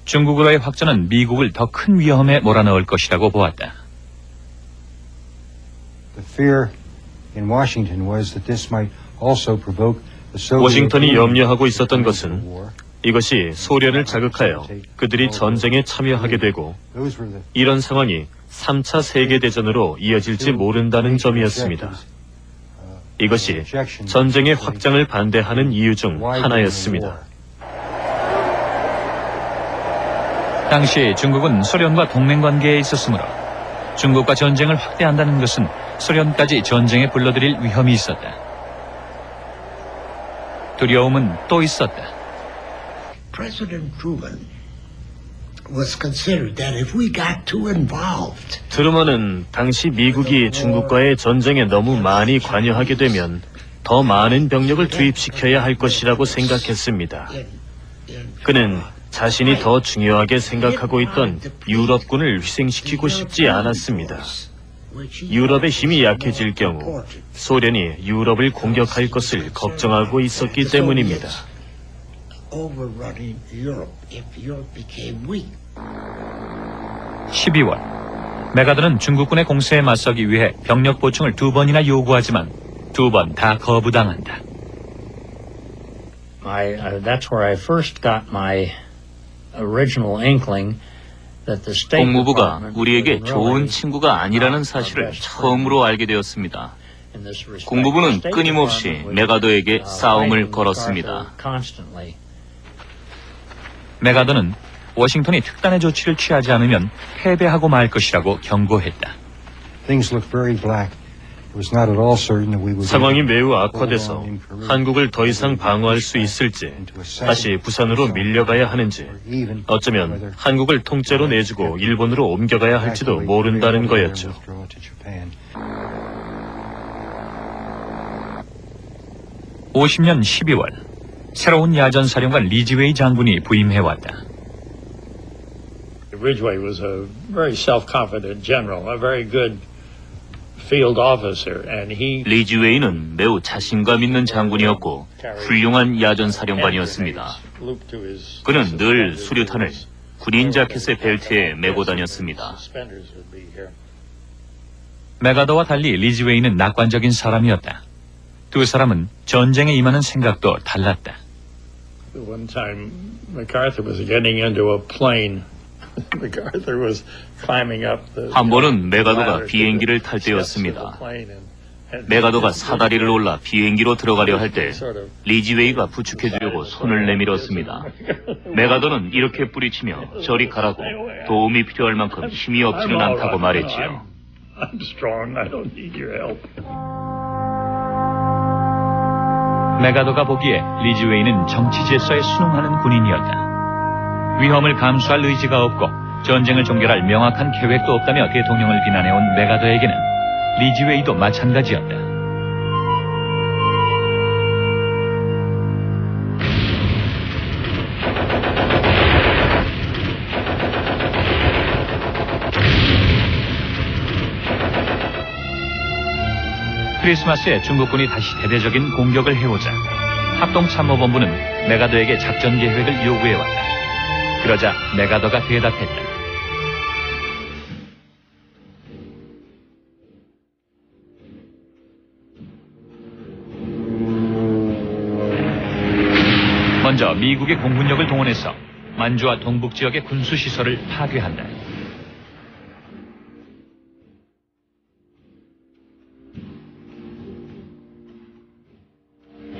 A: 중국으로의 확전은 미국을 더 큰 위험에 몰아넣을 것이라고 보았다.
G: The fear in Washington was that this might also provoke the Soviet
H: 워싱턴이 염려하고 있었던 것은 이것이 소련을 자극하여 그들이 전쟁에 참여하게 되고 이런 상황이 3차 세계대전으로 이어질지 모른다는 점이었습니다. 이것이 전쟁의 확장을 반대하는 이유 중 하나였습니다.
A: 당시 중국은 소련과 동맹관계에 있었으므로 중국과 전쟁을 확대한다는 것은 소련까지 전쟁에 불러들일 위험이 있었다. 두려움은 또 있었다.
I: President Truman was considered that if we got too involved,
H: 트루먼은 당시 미국이 중국과의 전쟁에 너무 많이 관여하게 되면 더 많은 병력을 투입시켜야 할 것이라고 생각했습니다. 그는 자신이 더 중요하게 생각하고 있던 유럽군을 희생시키고 싶지 않았습니다. 유럽의 힘이 약해질 경우 소련이 유럽을 공격할 것을 걱정하고 있었기 때문입니다.
A: 12월, 메가더는 중국군의 공세에 맞서기 위해 병력 보충을 2번이나 요구하지만 2번 다 거부당한다.
O: That's where I first got my original inkling
C: 국무부가 우리에게 좋은 친구가 아니라는 사실을 처음으로 알게 되었습니다. 국무부는 끊임없이 메가더에게 싸움을 걸었습니다.
A: 메가더는 워싱턴이 특단의 조치를 취하지 않으면 패배하고 말 것이라고 경고했다.
G: Things look very black. It was not at all certain that we would
H: 상황이 매우 악화돼서 한국을 더 이상 방어할 수 있을지, 다시 부산으로 밀려가야 하는지, 어쩌면 한국을 통째로 내주고 일본으로 옮겨가야 할지도 모른다는 거였죠.
A: 50년 12월, 새로운 야전사령관 리지웨이 장군이 부임해왔다.
P: Ridgway was a very self-confident general, a very good field officer, and he
C: 리지웨이는 매우 자신감 있는 장군이었고 훌륭한 야전사령관이었습니다. 그는 늘 수류탄을 군인 자켓의 벨트에 메고 다녔습니다.
A: 메가더와 달리 리지웨이는 낙관적인 사람이었다. 두 사람은 전쟁에 임하는 생각도 달랐다.
P: One time MacArthur was getting into a plane. MacArthur was climbing up the
C: 한 번은 메가더가 비행기를 탈 때였습니다. 메가더가 사다리를 올라 비행기로 들어가려 할 때 리지웨이가 부축해주려고 손을 내밀었습니다. 메가더는 이렇게 뿌리치며 저리 가라고 도움이 필요할 만큼 힘이 없지는 않다고 말했지요.
P: I'm strong. I don't need your help.
A: 메가더가 보기에 리지웨이는 정치 질서에 순응하는 군인이었다. 위험을 감수할 의지가 없고 전쟁을 종결할 명확한 계획도 없다며 대통령을 비난해온 메가더에게는 리지웨이도 마찬가지였다. 크리스마스에 중국군이 다시 대대적인 공격을 해오자 합동참모본부는 메가더에게 작전 계획을 요구해왔다. 그러자 메가더가 대답했다. 먼저 미국의 공군력을 동원해서 만주와 동북 지역의 군수시설을 파괴한다.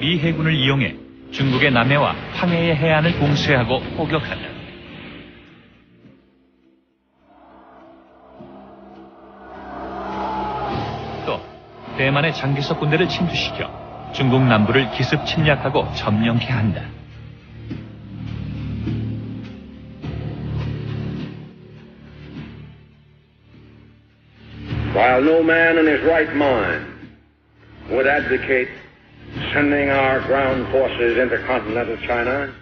A: 미 해군을 이용해 중국의 남해와 황해의 해안을 봉쇄하고 포격한다. 또 대만의 장개석 군대를 침투시켜 중국 남부를 기습 침략하고 점령케 한다.
J: While no man in his right mind would advocate sending our ground forces into continental China,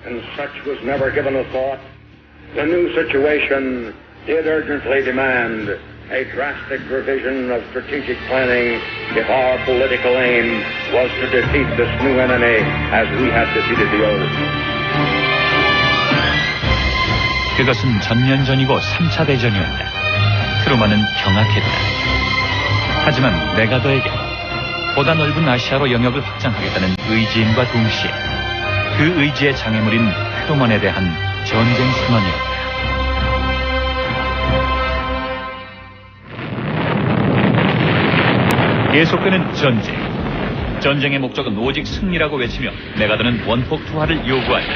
J: and such was never given a thought, the new situation did urgently demand a drastic revision of strategic planning if our political aim was to defeat this new enemy as we had defeated the old.
A: 그것은 전면전이고 3차 대전이었다. 트루먼은 경악했다. 하지만 메가더에게 보다 넓은 아시아로 영역을 확장하겠다는 의지임과 동시에 그 의지의 장애물인 트루먼에 대한 전쟁 선언이었다. 계속되는 전쟁. 전쟁의 목적은 오직 승리라고 외치며 메가더는 원폭 투하를 요구한다.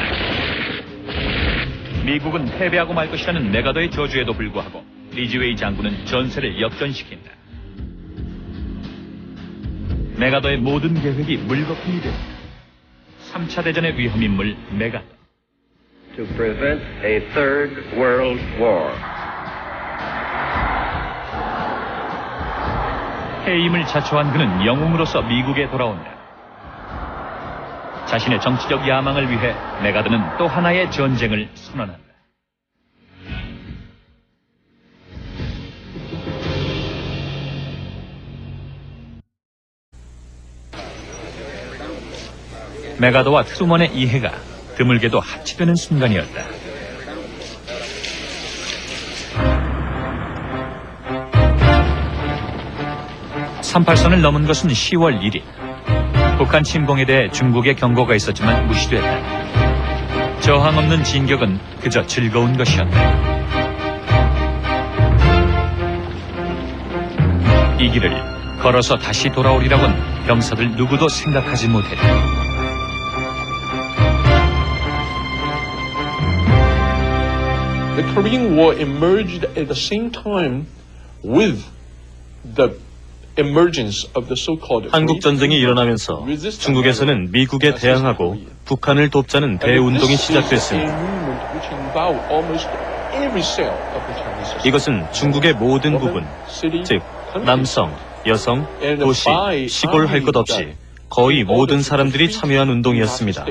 A: 미국은 패배하고 말 것이라는 메가더의 저주에도 불구하고 리지웨이 장군은 전세를 역전시킨다. 메가더의 모든 계획이 물거품이 된다. 3차 대전의 위험인물 메가더.
B: To prevent a third world war.
A: 해임을 자초한 그는 영웅으로서 미국에 돌아온다. 자신의 정치적 야망을 위해 메가더는 또 하나의 전쟁을 선언한다. 메가더와 트루먼의 이해가 드물게도 합치되는 순간이었다. (38선을) 넘은 것은 10월 1일. 북한 침공에 대해 중국의 경고가 있었지만 무시됐다. 저항 없는 진격은 그저 즐거운 것이었다. 이 길을 걸어서 다시 돌아오리라고는 병사들 누구도 생각하지 못했다.
L: The Korean War emerged at the same time with the emergence of the so-called
H: 한국 전쟁이 일어나면서 중국에서는 미국에 대항하고 북한을 돕자는 대운동이 시작됐습니다. 이것은 중국의 모든 부분, 즉 남성, 여성, 도시, 시골 할 것 없이 거의 모든 사람들이 참여한 운동이었습니다.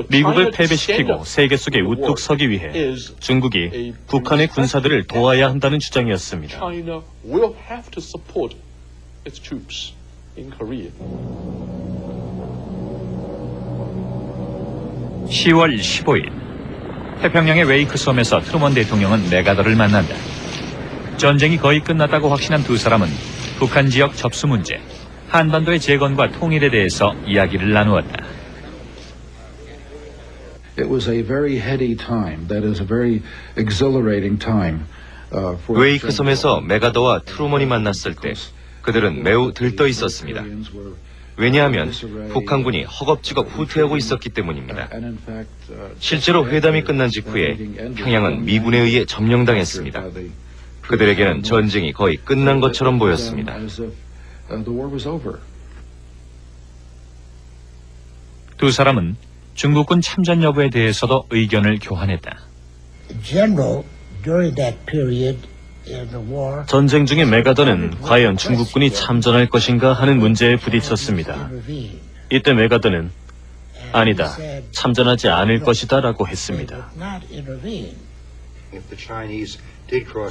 H: 미국을 패배시키고 세계 속에 우뚝 서기 위해 중국이 북한의 군사들을 도와야 한다는 주장이었습니다.
A: 10월 15일 태평양의 웨이크 섬에서 트루먼 대통령은 메가더를 만난다. 전쟁이 거의 끝났다고 확신한 두 사람은 북한 지역 접수 문제, 한반도의 재건과 통일에 대해서 이야기를 나누었다.
D: It was a very heady time. That is a very exhilarating time.
E: 웨이크 섬에서 메가더와 트루먼이 만났을 때 그들은 매우 들떠 있었습니다. 왜냐하면 북한군이 허겁지겁 후퇴하고 있었기 때문입니다. 실제로 회담이 끝난 직후에 평양은 미군에 의해 점령당했습니다. 그들에게는 전쟁이 거의 끝난 것처럼 보였습니다.
A: 두 사람은 중국군 참전 여부에 대해서도 의견을 교환했다.
H: 전쟁 중에 메가더는 과연 중국군이 참전할 것인가 하는 문제에 부딪혔습니다. 이때 메가더는 아니다, 참전하지 않을 것이다 라고 했습니다.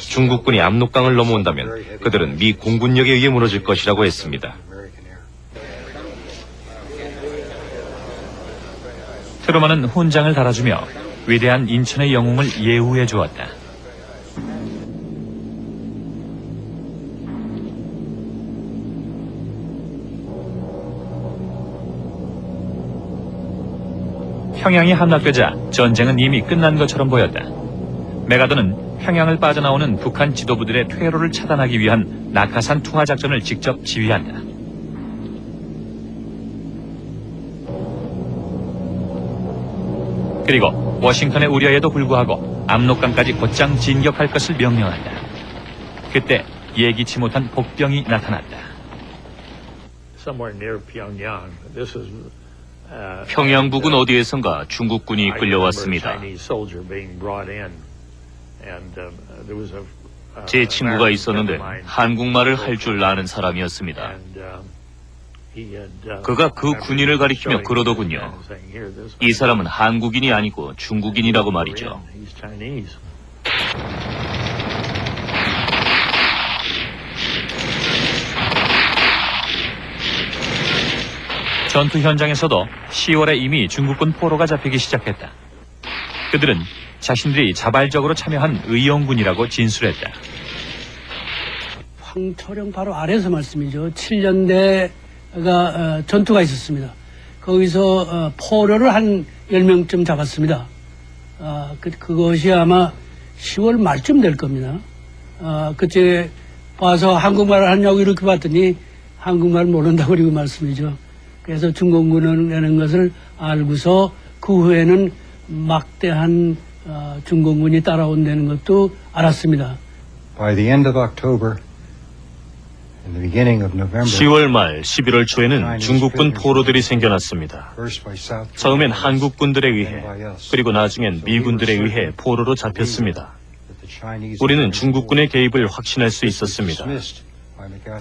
E: 중국군이 압록강을 넘어온다면 그들은 미 공군력에 의해 무너질 것이라고 했습니다.
A: 트루먼은 훈장을 달아주며 위대한 인천의 영웅을 예우해 주었다. 평양이 함락되자 전쟁은 이미 끝난 것처럼 보였다. 메가더는 평양을 빠져나오는 북한 지도부들의 퇴로를 차단하기 위한 낙하산 투하 작전을 직접 지휘한다. 그리고 워싱턴의 우려에도 불구하고 압록강까지 곧장 진격할 것을 명령한다. 그때 예기치 못한 복병이 나타났다.
C: 평양 부근 어디에선가 중국군이 끌려왔습니다. 제 친구가 있었는데 한국말을 할 줄 아는 사람이었습니다. 그가 그 군인을 가리키며 그러더군요. 이 사람은 한국인이 아니고 중국인이라고 말이죠.
A: 전투 현장에서도 10월에 이미 중국군 포로가 잡히기 시작했다. 그들은 자신들이 자발적으로 참여한 의용군이라고 진술했다.
M: 황초령 바로 아래에서 말씀이죠. 7년대가 전투가 있었습니다. 거기서 포로를 한 10명쯤 잡았습니다. 그것이 아마 10월 말쯤 될 겁니다. 그때 와서 한국말을 하냐고 이렇게 봤더니 한국말 모른다고 그리고 말씀이죠. 그래서 중공군이라는 것을 알고서 그 후에는 막대한 중공군이 따라온다는 것도 알았습니다.
G: By the end of October, in the beginning of November,
H: 10월 말 11월 초에는 중국군 포로들이 생겨났습니다. 처음엔 한국군들에 의해 그리고 나중엔 미군들에 의해 포로로 잡혔습니다. 우리는 중국군의 개입을 확신할 수 있었습니다.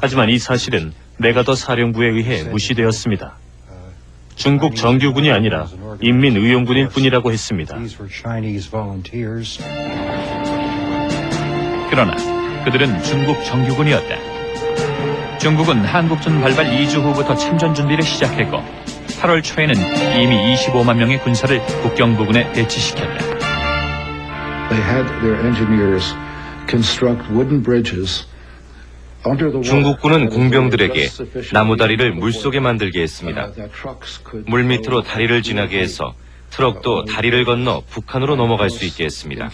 H: 하지만 이 사실은 메가더 사령부에 의해 무시되었습니다. 중국 정규군이 아니라 인민의용군일 뿐이라고 했습니다.
A: 그러나 그들은 중국 정규군이었다. 중국은 한국전 발발 2주 후부터 참전 준비를 시작했고 8월 초에는 이미 25만 명의 군사를 국경 부근에 배치시켰다.
D: They had their engineers construct wooden bridges.
E: 중국군은 공병들에게 나무다리를 물속에 만들게 했습니다. 물밑으로 다리를 지나게 해서 트럭도 다리를 건너 북한으로 넘어갈 수 있게 했습니다.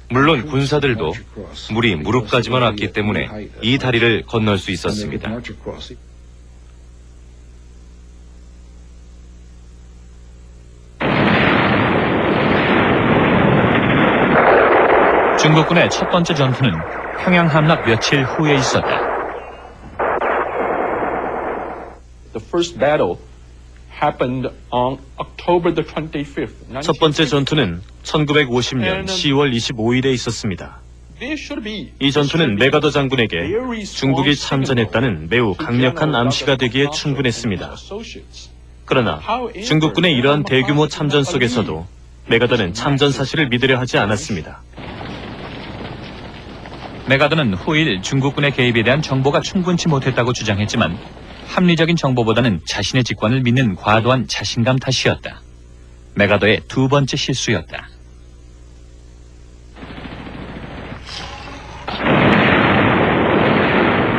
E: 물론 군사들도 물이 무릎까지만 왔기 때문에 이 다리를 건널 수 있었습니다.
A: 중국군의 첫 번째 전투는 평양 함락 며칠 후에 있었다.
L: The first battle happened on October the 25th.
H: 첫 번째 전투는 1950년 10월 25일에 있었습니다. 이 전투는 메가더 장군에게 중국이 참전했다는 매우 강력한 암시가 되기에 충분했습니다. 그러나 중국군의 이러한 대규모 참전 속에서도 메가더는 참전 사실을 믿으려 하지 않았습니다.
A: 메가더는 후일 중국군의 개입에 대한 정보가 충분치 못했다고 주장했지만 합리적인 정보보다는 자신의 직관을 믿는 과도한 자신감 탓이었다. 메가더의 두 번째 실수였다.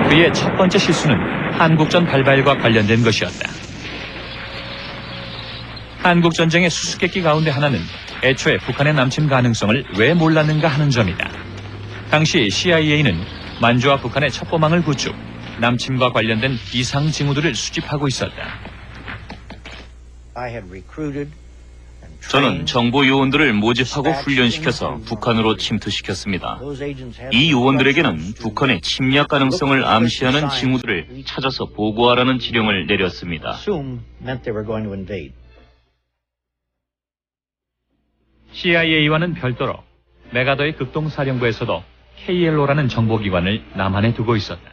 A: 그의 첫 번째 실수는 한국전 발발과 관련된 것이었다. 한국전쟁의 수수께끼 가운데 하나는 애초에 북한의 남침 가능성을 왜 몰랐는가 하는 점이다. 당시 CIA는 만주와 북한의 첩보망을 구축, 남침과 관련된 이상 징후들을 수집하고 있었다.
C: 저는 정보 요원들을 모집하고 훈련시켜서 북한으로 침투시켰습니다. 이 요원들에게는 북한의 침략 가능성을 암시하는 징후들을 찾아서 보고하라는 지령을 내렸습니다.
A: CIA와는 별도로 메가더의 극동사령부에서도 KLO라는 정보기관을 남한에 두고 있었다.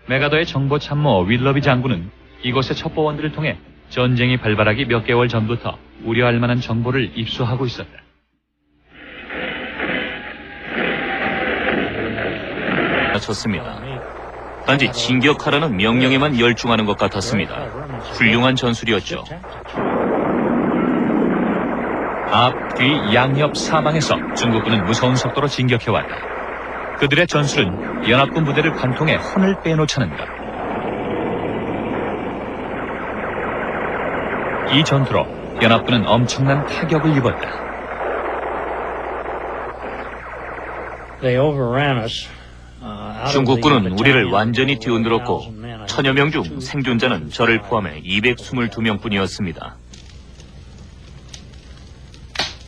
A: 메가더의 정보참모 윌러비 장군은 이곳의 첩보원들을 통해 전쟁이 발발하기 몇 개월 전부터 우려할 만한 정보를 입수하고 있었다.
C: 좋습니다. 단지 진격하라는 명령에만 열중하는 것 같았습니다. 훌륭한 전술이었죠.
A: 앞, 뒤, 양옆 사방에서 중국군은 무서운 속도로 진격해왔다. 그들의 전술은 연합군 부대를 관통해 혼을 빼놓자는 것. 이 전투로 연합군은 엄청난 타격을 입었다.
C: 중국군은 우리를 완전히 뒤흔들었고 1000여 명 중 생존자는 저를 포함해 222명뿐이었습니다.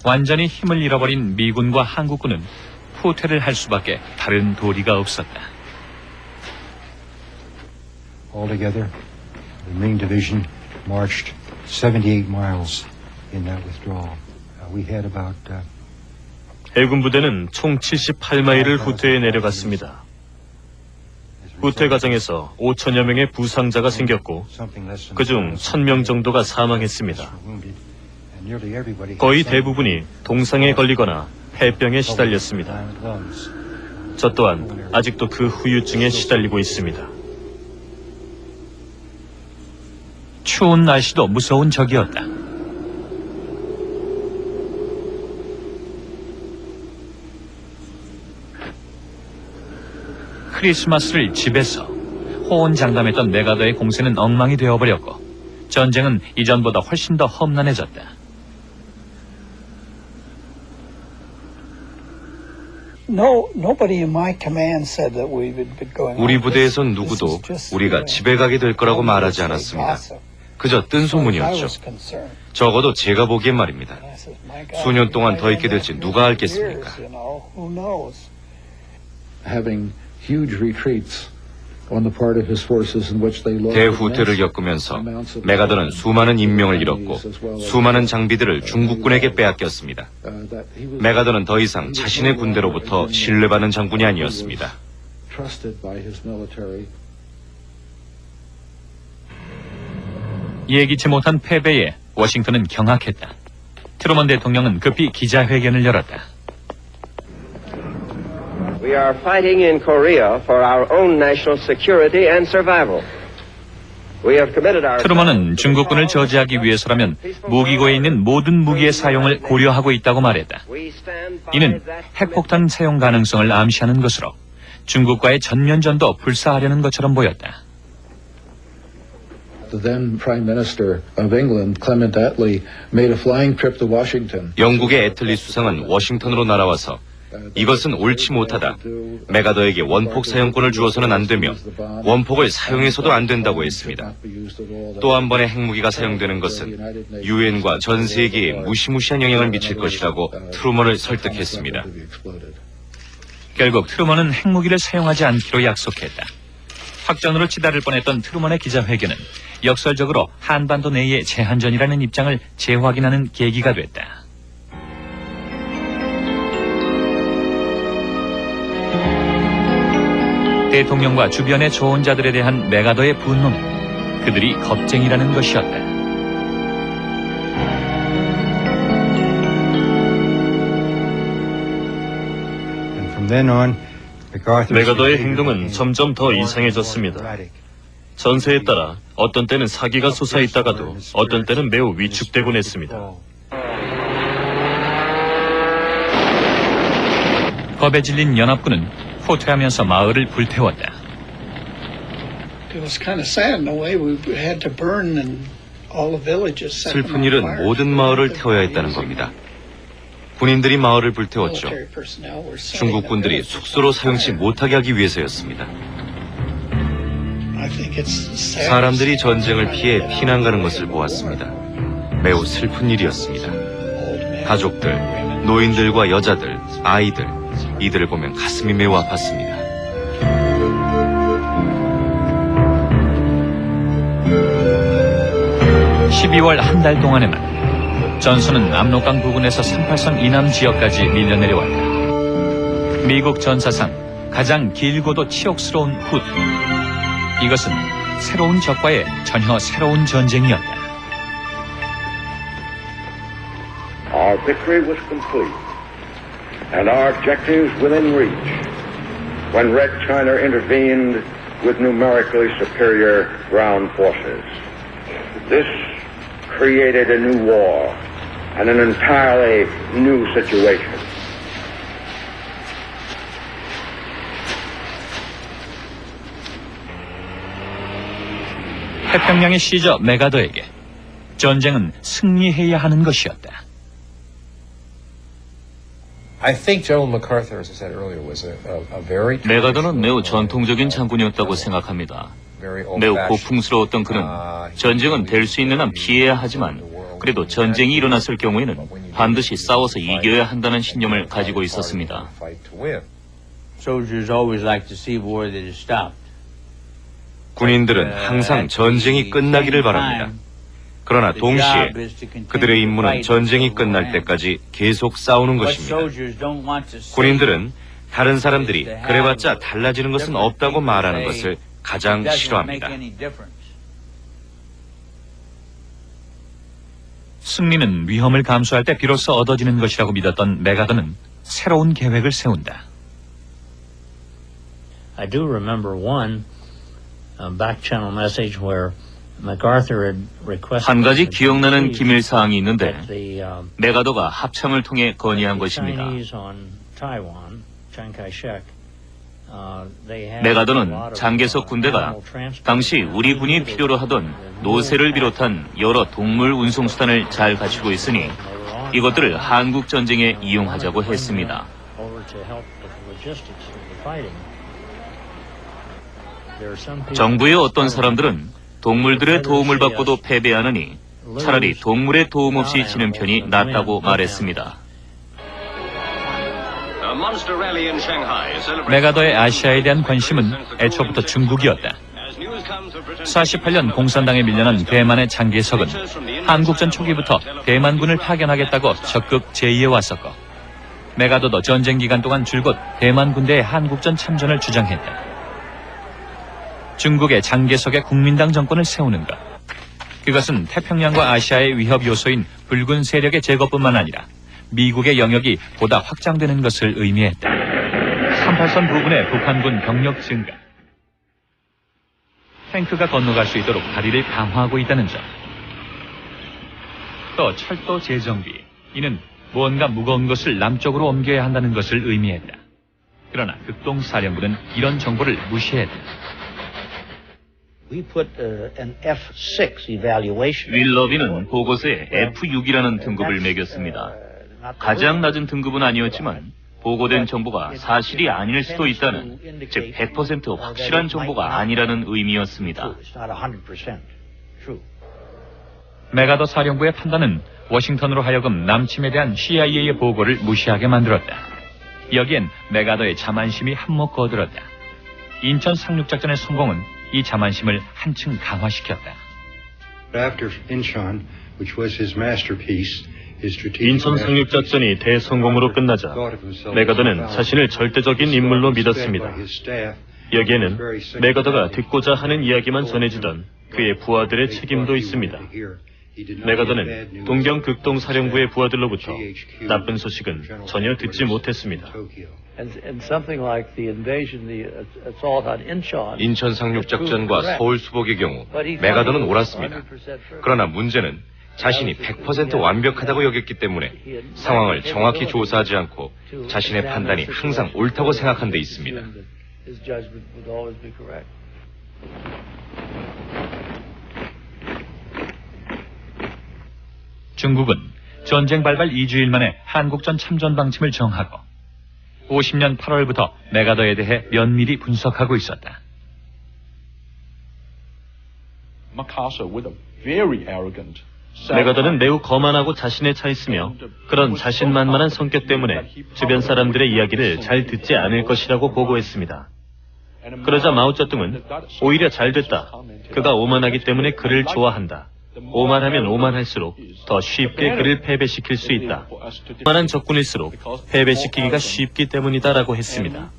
A: 완전히 힘을 잃어버린 미군과 한국군은 후퇴를 할 수밖에 다른 도리가 없었다.
G: Altogether, the Marine Division marched 78 miles in that withdrawal. We had about
H: 해군 부대는 총 78마일을 후퇴에 내려갔습니다. 후퇴 과정에서 5천여 명의 부상자가 생겼고 그중 1000명 정도가 사망했습니다. 거의 대부분이 동상에 걸리거나 폐병에 시달렸습니다. 저 또한 아직도 그 후유증에 시달리고 있습니다.
A: 추운 날씨도 무서운 적이었다. 크리스마스를 집에서 호언장담했던 메가더의 공세는 엉망이 되어버렸고 전쟁은 이전보다 훨씬 더 험난해졌다.
E: 우리 부대에선 누구도 우리가 집에 가게 될 거라고 말하지 않았습니다. 그저 뜬 소문이었죠. 적어도 제가 보기엔 말입니다. 수년 동안 더 있게 될지 누가 알겠습니까? 대후퇴를 겪으면서 메가더는 수많은 인명을 잃었고 수많은 장비들을 중국군에게 빼앗겼습니다. 메가더는 더 이상 자신의 군대로부터 신뢰받는 장군이 아니었습니다.
A: 예기치 못한 패배에 워싱턴은 경악했다. 트루먼 대통령은 급히 기자회견을 열었다.
B: We are fighting in Korea for our own national security and survival. We have committed our...
A: 트루먼은 중국군을 저지하기 위해서라면 무기고에 있는 모든 무기의 사용을 고려하고 있다고 말했다. 이는 핵폭탄 사용 가능성을 암시하는 것으로 중국과의 전면전도 불사하려는 것처럼 보였다.
D: the then Prime Minister of England, Clement Attlee, made a flying trip to Washington.
E: 영국의 애틀리 수상은 워싱턴으로 날아와서 이것은 옳지 못하다. 메가더에게 원폭 사용권을 주어서는 안 되며 원폭을 사용해서도 안 된다고 했습니다. 또 한 번의 핵무기가 사용되는 것은 유엔과 전 세계에 무시무시한 영향을 미칠 것이라고 트루먼을 설득했습니다.
A: 결국 트루먼은 핵무기를 사용하지 않기로 약속했다. 확전으로 치달을 뻔했던 트루먼의 기자회견은 역설적으로 한반도 내의 제한전이라는 입장을 재확인하는 계기가 됐다. 대통령과 주변의 조언자들에 대한 메가더의 분노는 그들이 겁쟁이라는 것이었다.
H: 메가더의 행동은 점점 더 이상해졌습니다. 전세에 따라 어떤 때는 사기가 솟아있다가도 어떤 때는 매우 위축되곤 했습니다.
A: 겁에 질린 연합군은 후퇴하면서 마을을 불태웠다.
E: 슬픈 일은 모든 마을을 태워야 했다는 겁니다. 군인들이 마을을 불태웠죠. 중국군들이 숙소로 사용치 못하게 하기 위해서였습니다. 사람들이 전쟁을 피해 피난 가는 것을 보았습니다. 매우 슬픈 일이었습니다. 가족들, 노인들과 여자들, 아이들, 이들을 보면 가슴이 매우 아팠습니다. (12월) 한 달 동안에만 전선은 압록강 부근에서 38선 이남 지역까지 밀려내려왔다. 미국 전사상 가장 길고도 치욕스러운 후퇴. 이것은 새로운 적과의 전혀 새로운 전쟁이었다.
J: Our victory was complete, and our objectives within reach, when Red China intervened with numerically superior ground forces. This created a new war and an entirely new situation.
A: 태평양의 시저 메가더에게 전쟁은 승리해야 하는 것이었다.
C: 메가더는 매우 전통적인 장군이었다고 생각합니다. 매우 고풍스러웠던 그는 전쟁은 될 수 있는 한 피해야 하지만 그래도 전쟁이 일어났을 경우에는 반드시 싸워서 이겨야 한다는 신념을 가지고 있었습니다.
E: 군인들은 항상 전쟁이 끝나기를 바랍니다. 그러나 동시에 그들의 임무는 전쟁이 끝날 때까지 계속 싸우는 것입니다. 군인들은 다른 사람들이 그래봤자 달라지는 것은 없다고 말하는 것을 가장 싫어합니다.
A: 승리는 위험을 감수할 때 비로소 얻어지는 것이라고 믿었던 메가더는 새로운 계획을 세운다.
O: I do remember one back channel message where MacArthur had requested.
C: 한 가지 기억나는 기밀 사항이 있는데 메가더가 합참을 통해 건의한 것입니다. 메가더는 장개석 군대가 당시 우리 군이 필요로 하던 노새를 비롯한 여러 동물 운송 수단을 잘 갖추고 있으니 이것들을 한국 전쟁에 이용하자고 했습니다. 정부의 어떤 사람들은 동물들의 도움을 받고도 패배하느니 차라리 동물의 도움 없이 지는 편이 낫다고 말했습니다.
A: 메가더의 아시아에 대한 관심은 애초부터 중국이었다. 48년 공산당에 밀려난 대만의 장개석은 한국전 초기부터 대만군을 파견하겠다고 적극 제의해왔었고 메가더도 전쟁 기간 동안 줄곧 대만 군대의 한국전 참전을 주장했다. 중국의 장개석의 국민당 정권을 세우는 것. 그것은 태평양과 아시아의 위협 요소인 붉은 세력의 제거뿐만 아니라 미국의 영역이 보다 확장되는 것을 의미했다. 38선 부근의 북한군 병력 증가. 탱크가 건너갈 수 있도록 다리를 강화하고 있다는 점. 또 철도 재정비. 이는 무언가 무거운 것을 남쪽으로 옮겨야 한다는 것을 의미했다. 그러나 극동사령부는 이런 정보를 무시했다.
C: 윌러비는 보고서에 F6이라는 등급을 매겼습니다. 가장 낮은 등급은 아니었지만 보고된 정보가 사실이 아닐 수도 있다는, 즉 100% 확실한 정보가 아니라는 의미였습니다.
A: 메가더 사령부의 판단은 워싱턴으로 하여금 남침에 대한 CIA의 보고를 무시하게 만들었다. 여기엔 메가더의 자만심이 한몫 거들었다. 인천 상륙작전의 성공은 이 자만심을 한층 강화시켰다.
G: After Incheon, which was his masterpiece,
H: 인천 상륙작전이 대성공으로 끝나자 메가더는 자신을 절대적인 인물로 믿었습니다. 여기에는 메가더가 듣고자 하는 이야기만 전해지던 그의 부하들의 책임도 있습니다. 메가더는 동경 극동 사령부의 부하들로부터 나쁜 소식은 전혀 듣지 못했습니다.
E: 인천 상륙작전과 서울 수복의 경우 메가더는 옳았습니다. 그러나 문제는 자신이 100% 완벽하다고 여겼기 때문에 상황을 정확히 조사하지 않고 자신의 판단이 항상 옳다고 생각한 데 있습니다.
A: 중국은 전쟁 발발 2주일 만에 한국전 참전 방침을 정하고 50년 8월부터 메가더에 대해 면밀히 분석하고 있었다.
H: 메가더는 매우 거만하고 자신에 차 있으며 그런 자신만만한 성격 때문에 주변 사람들의 이야기를 잘 듣지 않을 것이라고 보고했습니다. 그러자 마오쩌둥은 오히려 잘 됐다. 그가 오만하기 때문에 그를 좋아한다. 오만하면 오만할수록 더 쉽게 그를 패배시킬 수 있다. 오만한 적군일수록 패배시키기가 쉽기 때문이다라고 했습니다.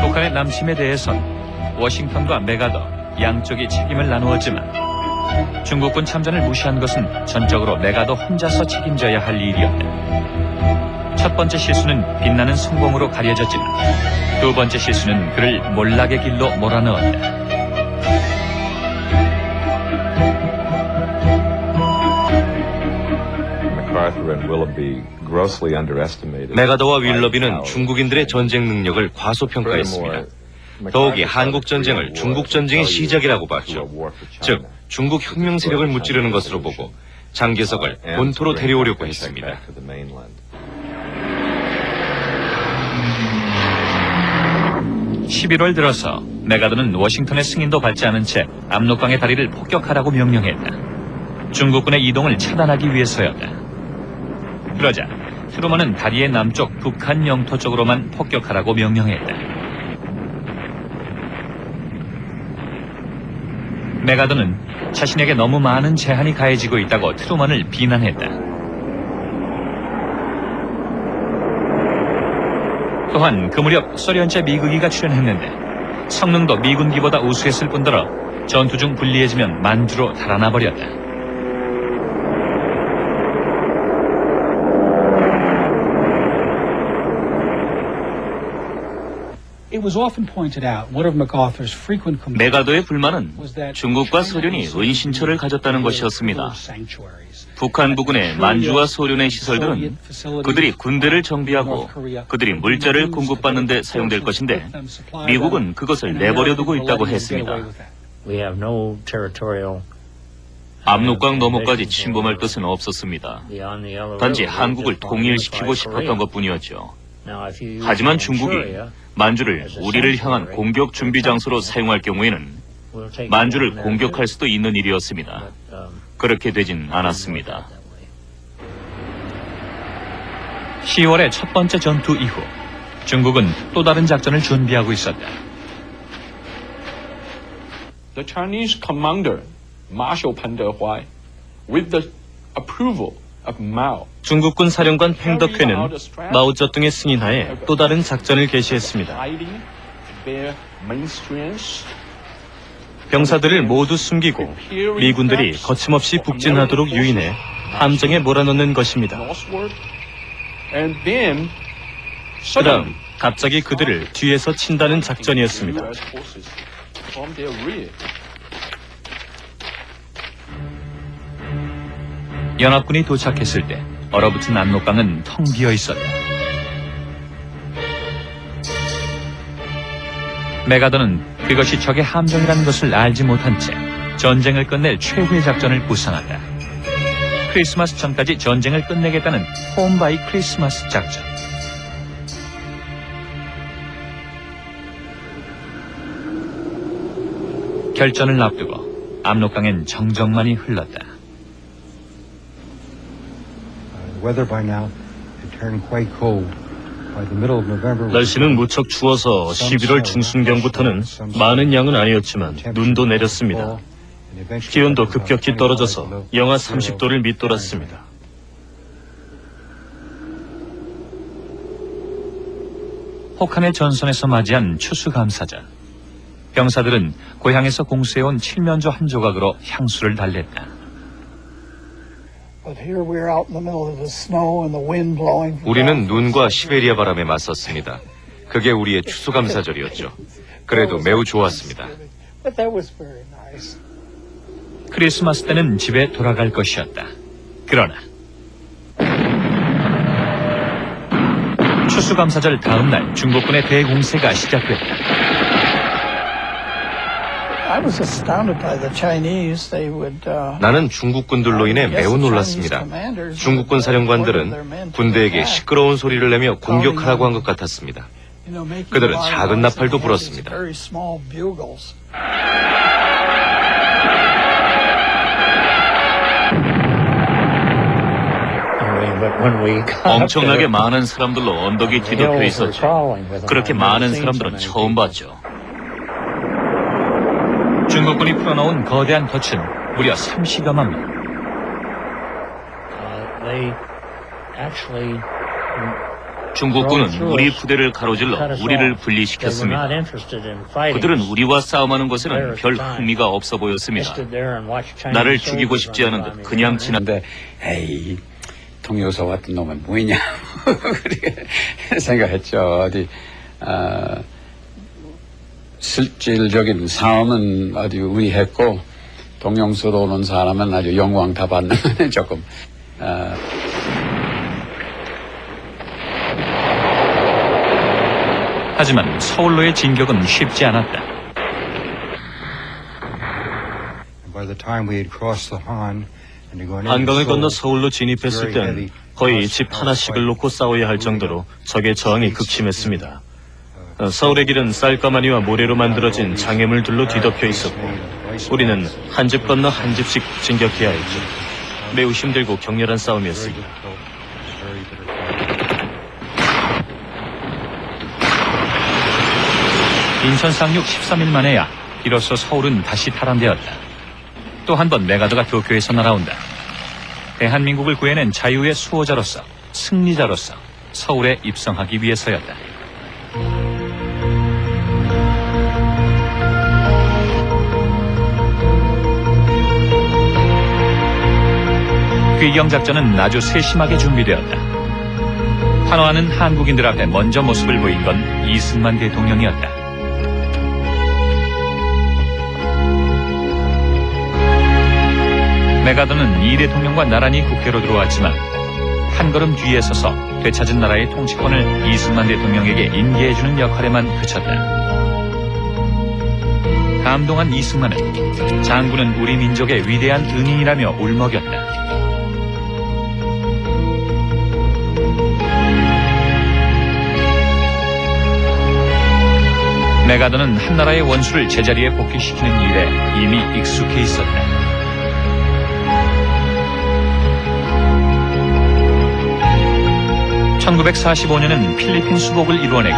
A: 북한의 남침에 대해선 워싱턴과 메가더 양쪽이 책임을 나누었지만 중국군 참전을 무시한 것은 전적으로 메가더 혼자서 책임져야 할 일이었다. 첫 번째 실수는 빛나는 성공으로 가려졌지만 두 번째 실수는 그를 몰락의 길로 몰아넣었다.
E: 메가더와 윌러비는 중국인들의 전쟁 능력을 과소평가했습니다. 더욱이 한국전쟁을 중국전쟁의 시작이라고 봤죠. 즉, 중국 혁명 세력을 무찌르는 것으로 보고 장개석을 본토로 데려오려고 했습니다.
A: 11월 들어서 메가더는 워싱턴의 승인도 받지 않은 채 압록강의 다리를 폭격하라고 명령했다. 중국군의 이동을 차단하기 위해서였다. 그러자 트루먼은 다리의 남쪽 북한 영토 쪽으로만 폭격하라고 명령했다. 메가더는 자신에게 너무 많은 제한이 가해지고 있다고 트루먼을 비난했다. 또한 그 무렵 소련제 미국기가 출현했는데 성능도 미군기보다 우수했을 뿐더러 전투 중 불리해지면 만주로 달아나 버렸다.
C: 메가더의 불만은 중국과 소련이 은신처를 가졌다는 것이었습니다. 북한 부근의 만주와 소련의 시설들은 그들이 군대를 정비하고 그들이 물자를 공급받는 데 사용될 것인데 미국은 그것을 내버려두고 있다고 했습니다. 압록강 너머까지 침범할 뜻은 없었습니다. 단지 한국을 통일시키고 싶었던 것뿐이었죠. 하지만 중국이 만주를 우리를 향한 공격 준비 장소로 사용할 경우에는 만주를 공격할 수도 있는 일이었습니다. 그렇게 되진 않았습니다.
A: 10월의 첫 번째 전투 이후 중국은 또 다른 작전을 준비하고 있었다.
L: The Chinese commander, Marshal Pan Dehuai, with the approval of Mao,
H: 중국군 사령관 팽덕회는 마오쩌둥의 승인하에 또 다른 작전을 개시했습니다. 병사들을 모두 숨기고 미군들이 거침없이 북진하도록 유인해 함정에 몰아넣는 것입니다. 그다음 갑자기 그들을 뒤에서 친다는 작전이었습니다.
A: 연합군이 도착했을 때 얼어붙은 압록강은 텅 비어 있었다. 메가더는 그것이 적의 함정이라는 것을 알지 못한 채 전쟁을 끝낼 최후의 작전을 구상한다. 크리스마스 전까지 전쟁을 끝내겠다는 홈 바이 크리스마스 작전. 결전을 앞두고 압록강엔 정적만이 흘렀다.
G: The weather by now had turned quite cold. By the middle of November,
H: 날씨는 무척 추워서 11월 중순경부터는 많은 양은 아니었지만 눈도 내렸습니다. 기온도 급격히 떨어져서 영하 30도를 밑돌았습니다.
A: 혹한의 전선에서 맞이한 추수감사절. 병사들은 고향에서 공수해온 칠면조 한 조각으로 향수를 달랬다.
E: 우리는 눈과 시베리아 바람에 맞섰습니다. 그게 우리의 추수감사절이었죠. 그래도 매우 좋았습니다.
A: 크리스마스 때는 집에 돌아갈 것이었다. 그러나 추수감사절 다음 날 중국군의 대공세가 시작됐다.
E: 나는 중국군들로 인해 매우 놀랐습니다. 중국군 사령관들은 군대에게 시끄러운 소리를 내며 공격하라고 한 것 같았습니다. 그들은 작은 나팔도 불었습니다.
C: 엄청나게 많은 사람들로 언덕이 뒤덮여 있었죠. 그렇게 많은 사람들은 처음 봤죠.
A: 중국군이 풀어놓은 거대한 덫은 무려 30여만 명.
C: 중국군은 우리 부대를 가로질러 우리를 분리시켰습니다. 그들은 우리와 싸움하는 것에는 별 흥미가 없어 보였습니다. 나를 죽이고 싶지 않은 듯 그냥 지났는데
F: 에이, 통요서 같은 놈은 뭐냐 그렇게 생각했죠. 어디 실질적인 싸움은 아주 우위했고 동영서로 오는 사람은 아주 영광 다 받는 조금
A: 하지만 서울로의 진격은 쉽지 않았다.
G: by the time we had crossed the Han and to go into
H: 한강을 건너
G: Seoul,
H: 서울로 진입했을 땐 거의 집 하나씩을 놓고 싸워야 할 정도로 적의 저항이 극심했습니다. 서울의 길은 쌀가마니와 모래로 만들어진 장애물들로 뒤덮여 있었고 우리는 한 집 건너 한 집씩 진격해야 했죠. 매우 힘들고 격렬한 싸움이었습니다.
A: 인천 상륙 13일 만에야 비로소 서울은 다시 탈환되었다. 또 한 번 메가더가 도쿄에서 날아온다. 대한민국을 구해낸 자유의 수호자로서, 승리자로서 서울에 입성하기 위해서였다. 귀경작전은 아주 세심하게 준비되었다. 환호하는 한국인들 앞에 먼저 모습을 보인 건 이승만 대통령이었다. 메가더는 이 대통령과 나란히 국회로 들어왔지만 한 걸음 뒤에 서서 되찾은 나라의 통치권을 이승만 대통령에게 인계해주는 역할에만 그쳤다. 감동한 이승만은 장군은 우리 민족의 위대한 은인이라며 울먹였다. 메가더는 한나라의 원수를 제자리에 복귀시키는 일에 이미 익숙해 있었다. 1945년은 필리핀 수복을 이루어내고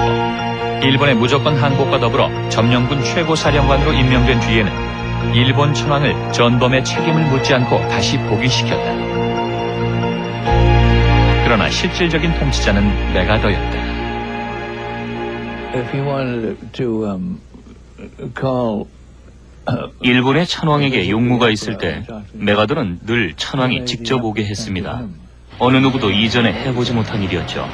A: 일본의 무조건 항복과 더불어 점령군 최고사령관으로 임명된 뒤에는 일본 천황을 전범의 책임을 묻지 않고 다시 복위시켰다. 그러나 실질적인 통치자는 메가더였다.
C: 일본의 천황에게 용무가 있을 때 메가더는 늘 천황이 직접 오게 했습니다. 어느 누구도 이전에 해보지 못한 일이었죠.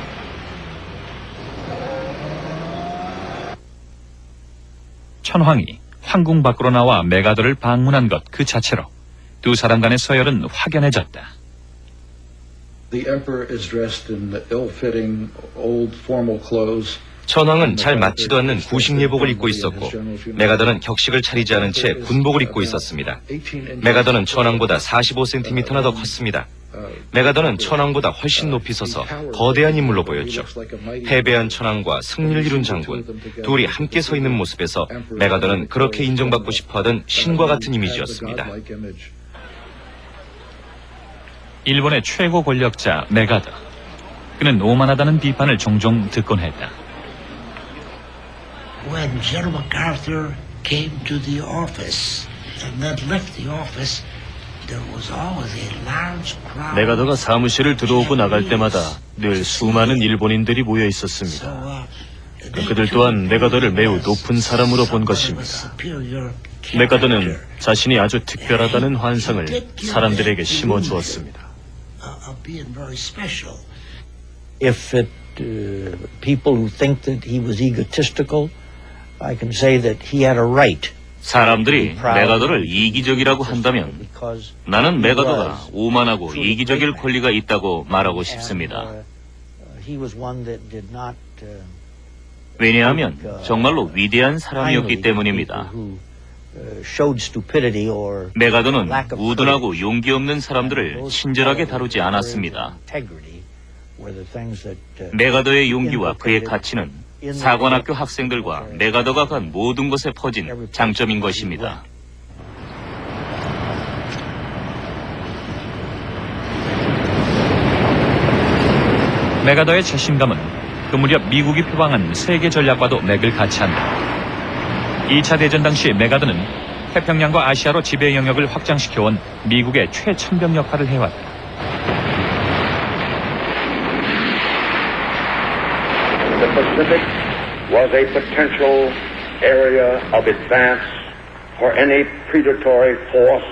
A: 천황이 황궁 밖으로 나와 메가더를 방문한 것 그 자체로 두 사람 간의 서열은 확연해졌다.
D: The emperor is dressed in ill-fitting, old formal clothes.
E: 천황은 잘 맞지도 않는 구식 예복을 입고 있었고 메가더는 격식을 차리지 않은 채 군복을 입고 있었습니다. 메가더는 천황보다 45cm나 더 컸습니다. 메가더는 천황보다 훨씬 높이 서서 거대한 인물로 보였죠. 패배한 천황과 승리를 이룬 장군, 둘이 함께 서 있는 모습에서 메가더는 그렇게 인정받고 싶어하던 신과 같은 이미지였습니다.
A: 일본의 최고 권력자 메가더. 그는 오만하다는 비판을 종종 듣곤 했다.
I: When General MacArthur came to the office and then left the office, there was always a large crowd.
H: 메가더가 사무실을 들어오고 나갈 때마다 늘 수많은 일본인들이 모여 있었습니다. 그들 또한 메가더를 매우 높은 사람으로 본 것입니다. 메가더는 자신이 아주 특별하다는 환상을 사람들에게 심어주었습니다.
O: If people who think that he was egotistical, I can say that he had a right.
C: 사람들이 메가더를 이기적이라고 한다면 나는 메가더가 오만하고 이기적일 권리가 있다고 말하고 싶습니다. 왜냐하면 정말로 위대한 사람이었기 때문입니다. 메가더는 우둔하고 용기 없는 사람들을 친절하게 다루지 않았습니다. 메가더의 용기와 그의 가치는 사관학교 학생들과 메가더가 간 모든 것에 퍼진 장점인 것입니다.
A: 메가더의 자신감은 그 무렵 미국이 표방한 세계 전략과도 맥을 같이 한다. 2차 대전 당시 메가더는 태평양과 아시아로 지배 영역을 확장시켜온 미국의 최천병 역할을 해왔다.
J: The Pacific was a potential area of advance for any predatory force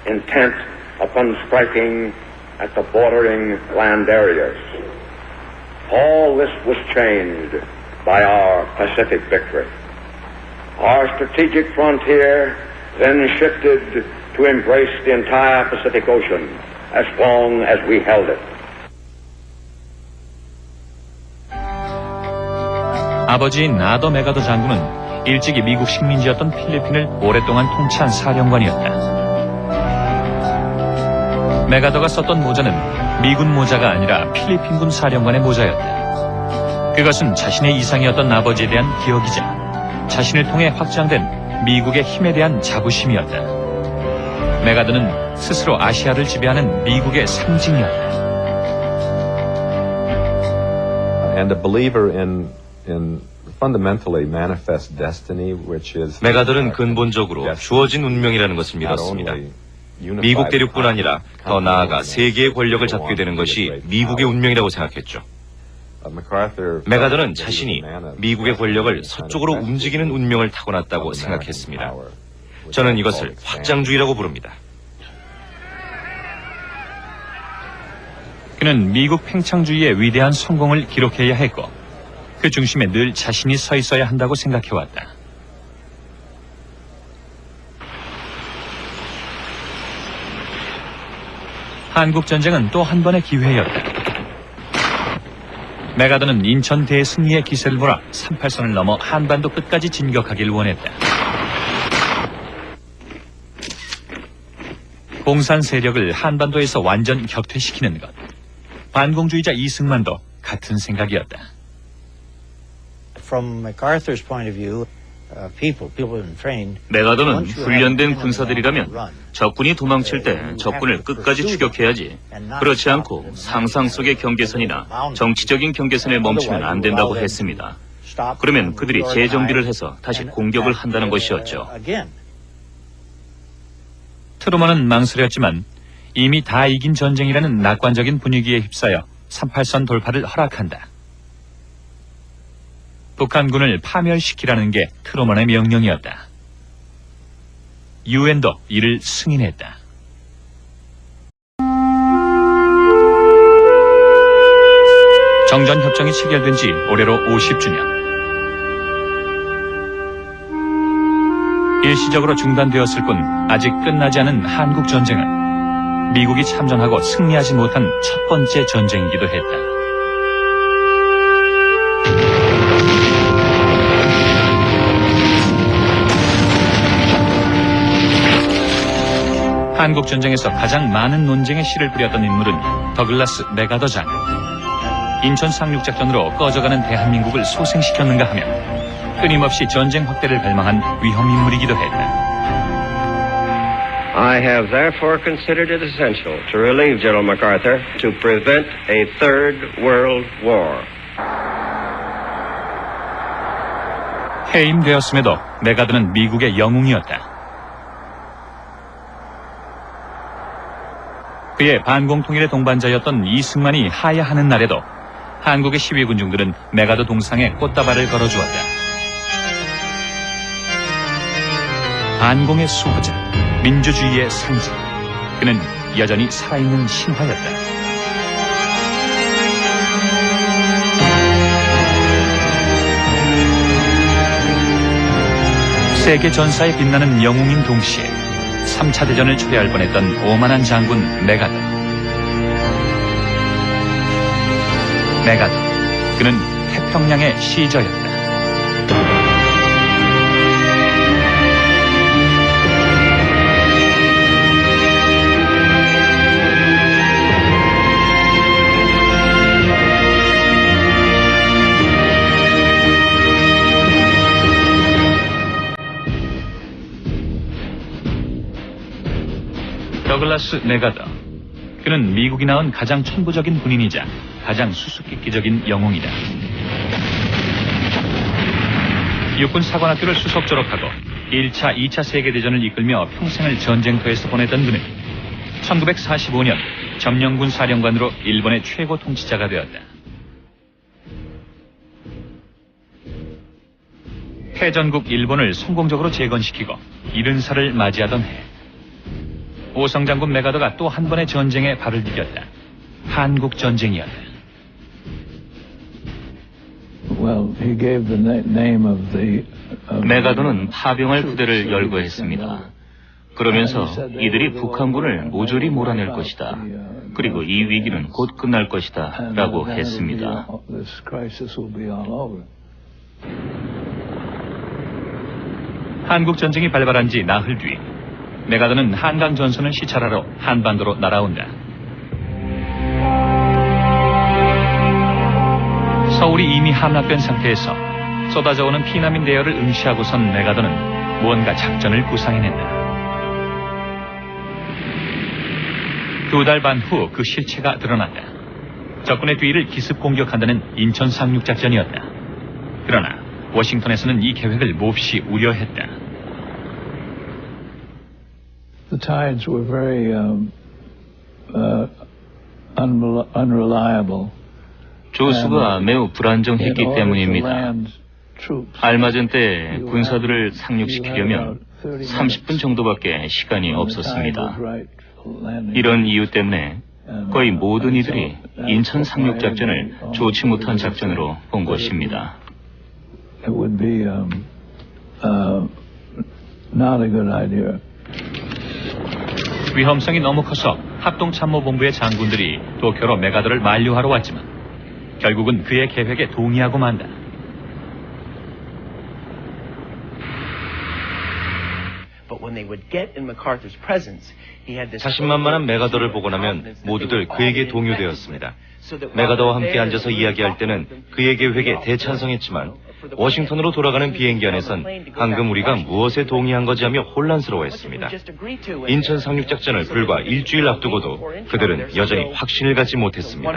J: intent upon striking at the bordering land areas. All this was changed by our Pacific victory. Our strategic frontier then shifted to embrace the entire Pacific Ocean as long as we held it.
A: 아버지인 나더 메가더 장군은 일찍이 미국 식민지였던 필리핀을 오랫동안 통치한 사령관이었다. 메가더가 썼던 모자는 미군 모자가 아니라 필리핀군 사령관의 모자였다. 그것은 자신의 이상이었던 아버지에 대한 기억이자 자신을 통해 확장된 미국의 힘에 대한 자부심이었다. 메가더는 스스로 아시아를 지배하는 미국의 상징이었다.
K: And a believer in fundamentally manifest destiny, which is
E: 메가더는 근본적으로 주어진 운명이라는 것을 믿었습니다. 미국 대륙뿐 아니라 더 나아가 세계의 권력을 잡게 되는 것이 미국의 운명이라고 생각했죠. 메가더는 자신이 미국의 권력을 서쪽으로 움직이는 운명을 타고났다고 생각했습니다. 저는 이것을 확장주의라고 부릅니다.
A: 그는 미국 팽창주의의 위대한 성공을 기록해야 했고 그 중심에 늘 자신이 서 있어야 한다고 생각해왔다. 한국전쟁은 또 한 번의 기회였다. 메가더는 인천 대승리의 기세를 몰아 38선을 넘어 한반도 끝까지 진격하길 원했다. 공산 세력을 한반도에서 완전 격퇴시키는 것. 반공주의자 이승만도 같은 생각이었다.
O: From MacArthur's point of view, people who've been trained.
C: 메가더는 훈련된 군사들이라면 적군이 도망칠 때 적군을 끝까지 추격해야지. 그렇지 않고 상상 속의 경계선이나 정치적인 경계선에 멈추면 안 된다고 했습니다. 그러면 그들이 재정비를 해서 다시 공격을 한다는 것이었죠.
A: 트루먼은 망설였지만 이미 다 이긴 전쟁이라는 낙관적인 분위기에 휩싸여 38선 돌파를 허락한다. 북한군을 파멸시키라는 게 트루먼의 명령이었다. 유엔도 이를 승인했다. 정전협정이 체결된 지 올해로 50주년. 일시적으로 중단되었을 뿐 아직 끝나지 않은 한국전쟁은 미국이 참전하고 승리하지 못한 첫 번째 전쟁이기도 했다. 한국 전쟁에서 가장 많은 논쟁의 씨를 뿌렸던 인물은 더글라스 맥아더 장. 인천 상륙작전으로 꺼져가는 대한민국을 소생시켰는가 하면 끊임없이 전쟁 확대를 갈망한 위험 인물이기도 했다.
B: I have therefore considered it essential to relieve General MacArthur to prevent a third world war.
A: 해임되었음에도 맥아더는 미국의 영웅이었다. 그의 반공통일의 동반자였던 이승만이 하야하는 날에도 한국의 시위군중들은 맥아더 동상에 꽃다발을 걸어주었다. 반공의 수호자, 민주주의의 상징. 그는 여전히 살아있는 신화였다. 세계 전사에 빛나는 영웅인 동시에 3차 대전을 초래할 뻔했던 오만한 장군 맥아더. 맥아더, 그는 태평양의 시저였다. 더글라스 맥아더. 그는 미국이 낳은 가장 천부적인 군인이자 가장 수수께끼적인 영웅이다. 육군 사관학교를 수석 졸업하고 1차, 2차 세계대전을 이끌며 평생을 전쟁터에서 보냈던 그는 1945년 점령군 사령관으로 일본의 최고 통치자가 되었다. 패전국 일본을 성공적으로 재건시키고 70살을 맞이하던 해, 오성장군 맥아더가 또 한 번의 전쟁에 발을 디뎠다. 한국전쟁이었다.
C: 맥아더는 파병할 부대를 열거했습니다. 그러면서 이들이 북한군을 모조리 몰아낼 것이다. 그리고 이 위기는 곧 끝날 것이다. 라고 했습니다.
A: 한국전쟁이 발발한 지 나흘 뒤 맥아더는 한강 전선을 시찰하러 한반도로 날아온다. 서울이 이미 함락된 상태에서 쏟아져오는 피난민 대열을 응시하고선 맥아더는 무언가 작전을 구상해낸다. 2달 반 후 그 실체가 드러난다. 적군의 뒤를 기습 공격한다는 인천 상륙작전이었다. 그러나 워싱턴에서는 이 계획을 몹시 우려했다.
Q: The tides were very unreliable.
C: 조수가 매우 불안정했기 때문입니다. 알맞은 때에 군사들을 상륙시키려면 30분 정도밖에 시간이 없었습니다. 이런 이유 때문에 거의 모든 이들이 인천 상륙작전을 좋지 못한 작전으로 본 것입니다.
Q: It would be not a good idea.
A: 위험성이 너무 커서 합동참모본부의 장군들이 도쿄로 맥아더를 만류하러 왔지만 결국은 그의 계획에 동의하고 만다.
E: 자신만만한 맥아더를 보고 나면 모두들 그에게 동요되었습니다. 맥아더와 함께 앉아서 이야기할 때는 그의 계획에 대찬성했지만 워싱턴으로 돌아가는 비행기 안에선 방금 우리가 무엇에 동의한 거지 하며 혼란스러워했습니다. 인천 상륙작전을 불과 일주일 앞두고도 그들은 여전히 확신을 갖지 못했습니다.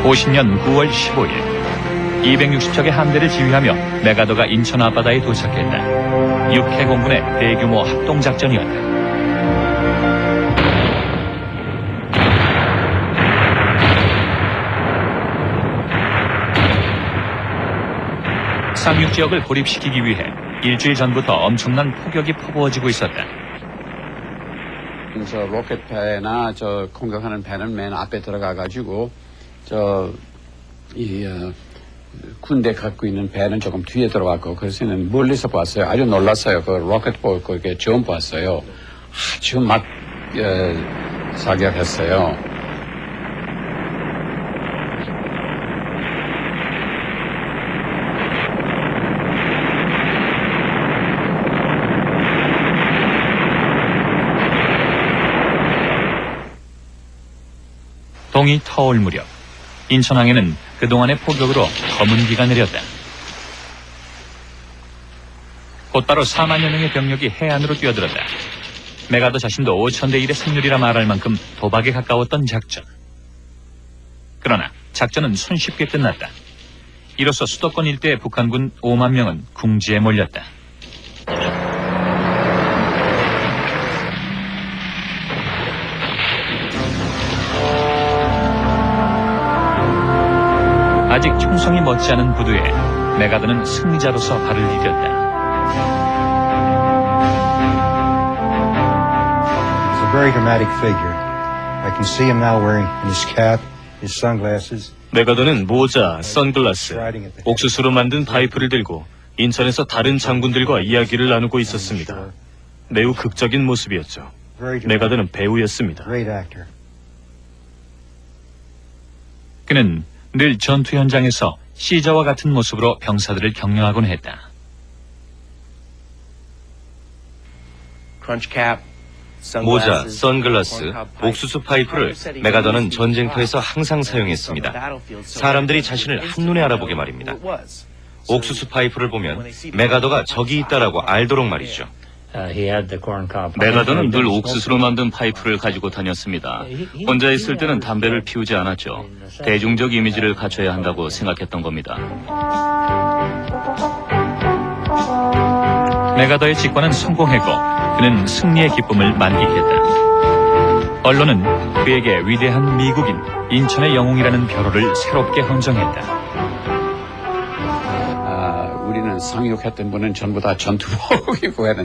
A: 50년 9월 15일 260척의 함대를 지휘하며 맥아더가 인천 앞바다에 도착했다. 6해공군의 대규모 합동작전이었다. 상륙지역을 고립시키기 위해 일주일 전부터 엄청난 폭격이 퍼부어지고 있었다.
F: 그래서 로켓배나 저 공격하는 배는 맨 앞에 들어가가지고 군대 갖고 있는 배는 조금 뒤에 들어갔고 그래서는 멀리서 봤어요. 아주 놀랐어요. 그 로켓 보고 그게 처음 봤어요. 아주 막 사격했어요.
A: 동이 터올 무렵 인천항에는 그동안의 포격으로 검은 비가 내렸다. 곧바로 4만여 명의 병력이 해안으로 뛰어들었다. 메가더 자신도 5,000대 1의 승률이라 말할 만큼 도박에 가까웠던 작전. 그러나 작전은 손쉽게 끝났다. 이로써 수도권 일대의 북한군 5만 명은 궁지에 몰렸다. 아직 총성이 멋지 않은 부두에 메가더는 승리자로서 발을 디뎠다.
G: He's a very dramatic figure. I can see him now wearing his cap, his sunglasses.
H: 메가더는 모자, 선글라스, 옥수수로 만든 파이프를 들고 인천에서 다른 장군들과 이야기를 나누고 있었습니다. 매우 극적인 모습이었죠. 메가더는 배우였습니다.
G: Great actor.
A: 그는 늘 전투 현장에서 시저와 같은 모습으로 병사들을 격려하곤 했다.
E: 모자, 선글라스, 옥수수 파이프를 메가더는 전쟁터에서 항상 사용했습니다. 사람들이 자신을 한눈에 알아보게 말입니다. 옥수수 파이프를 보면 메가더가 적이 있다라고 알도록 말이죠.
C: 메가더는 늘 옥수수로 만든 파이프를 가지고 다녔습니다. 혼자 있을 때는 담배를 피우지 않았죠. 대중적 이미지를 갖춰야 한다고 생각했던 겁니다.
A: 메가더의 직관은 성공했고 그는 승리의 기쁨을 만끽했다. 언론은 그에게 위대한 미국인 인천의 영웅이라는 벼로를 새롭게 헌정했다.
F: 우리는 상륙했던 분은 전부 다 전투복 입고 했는데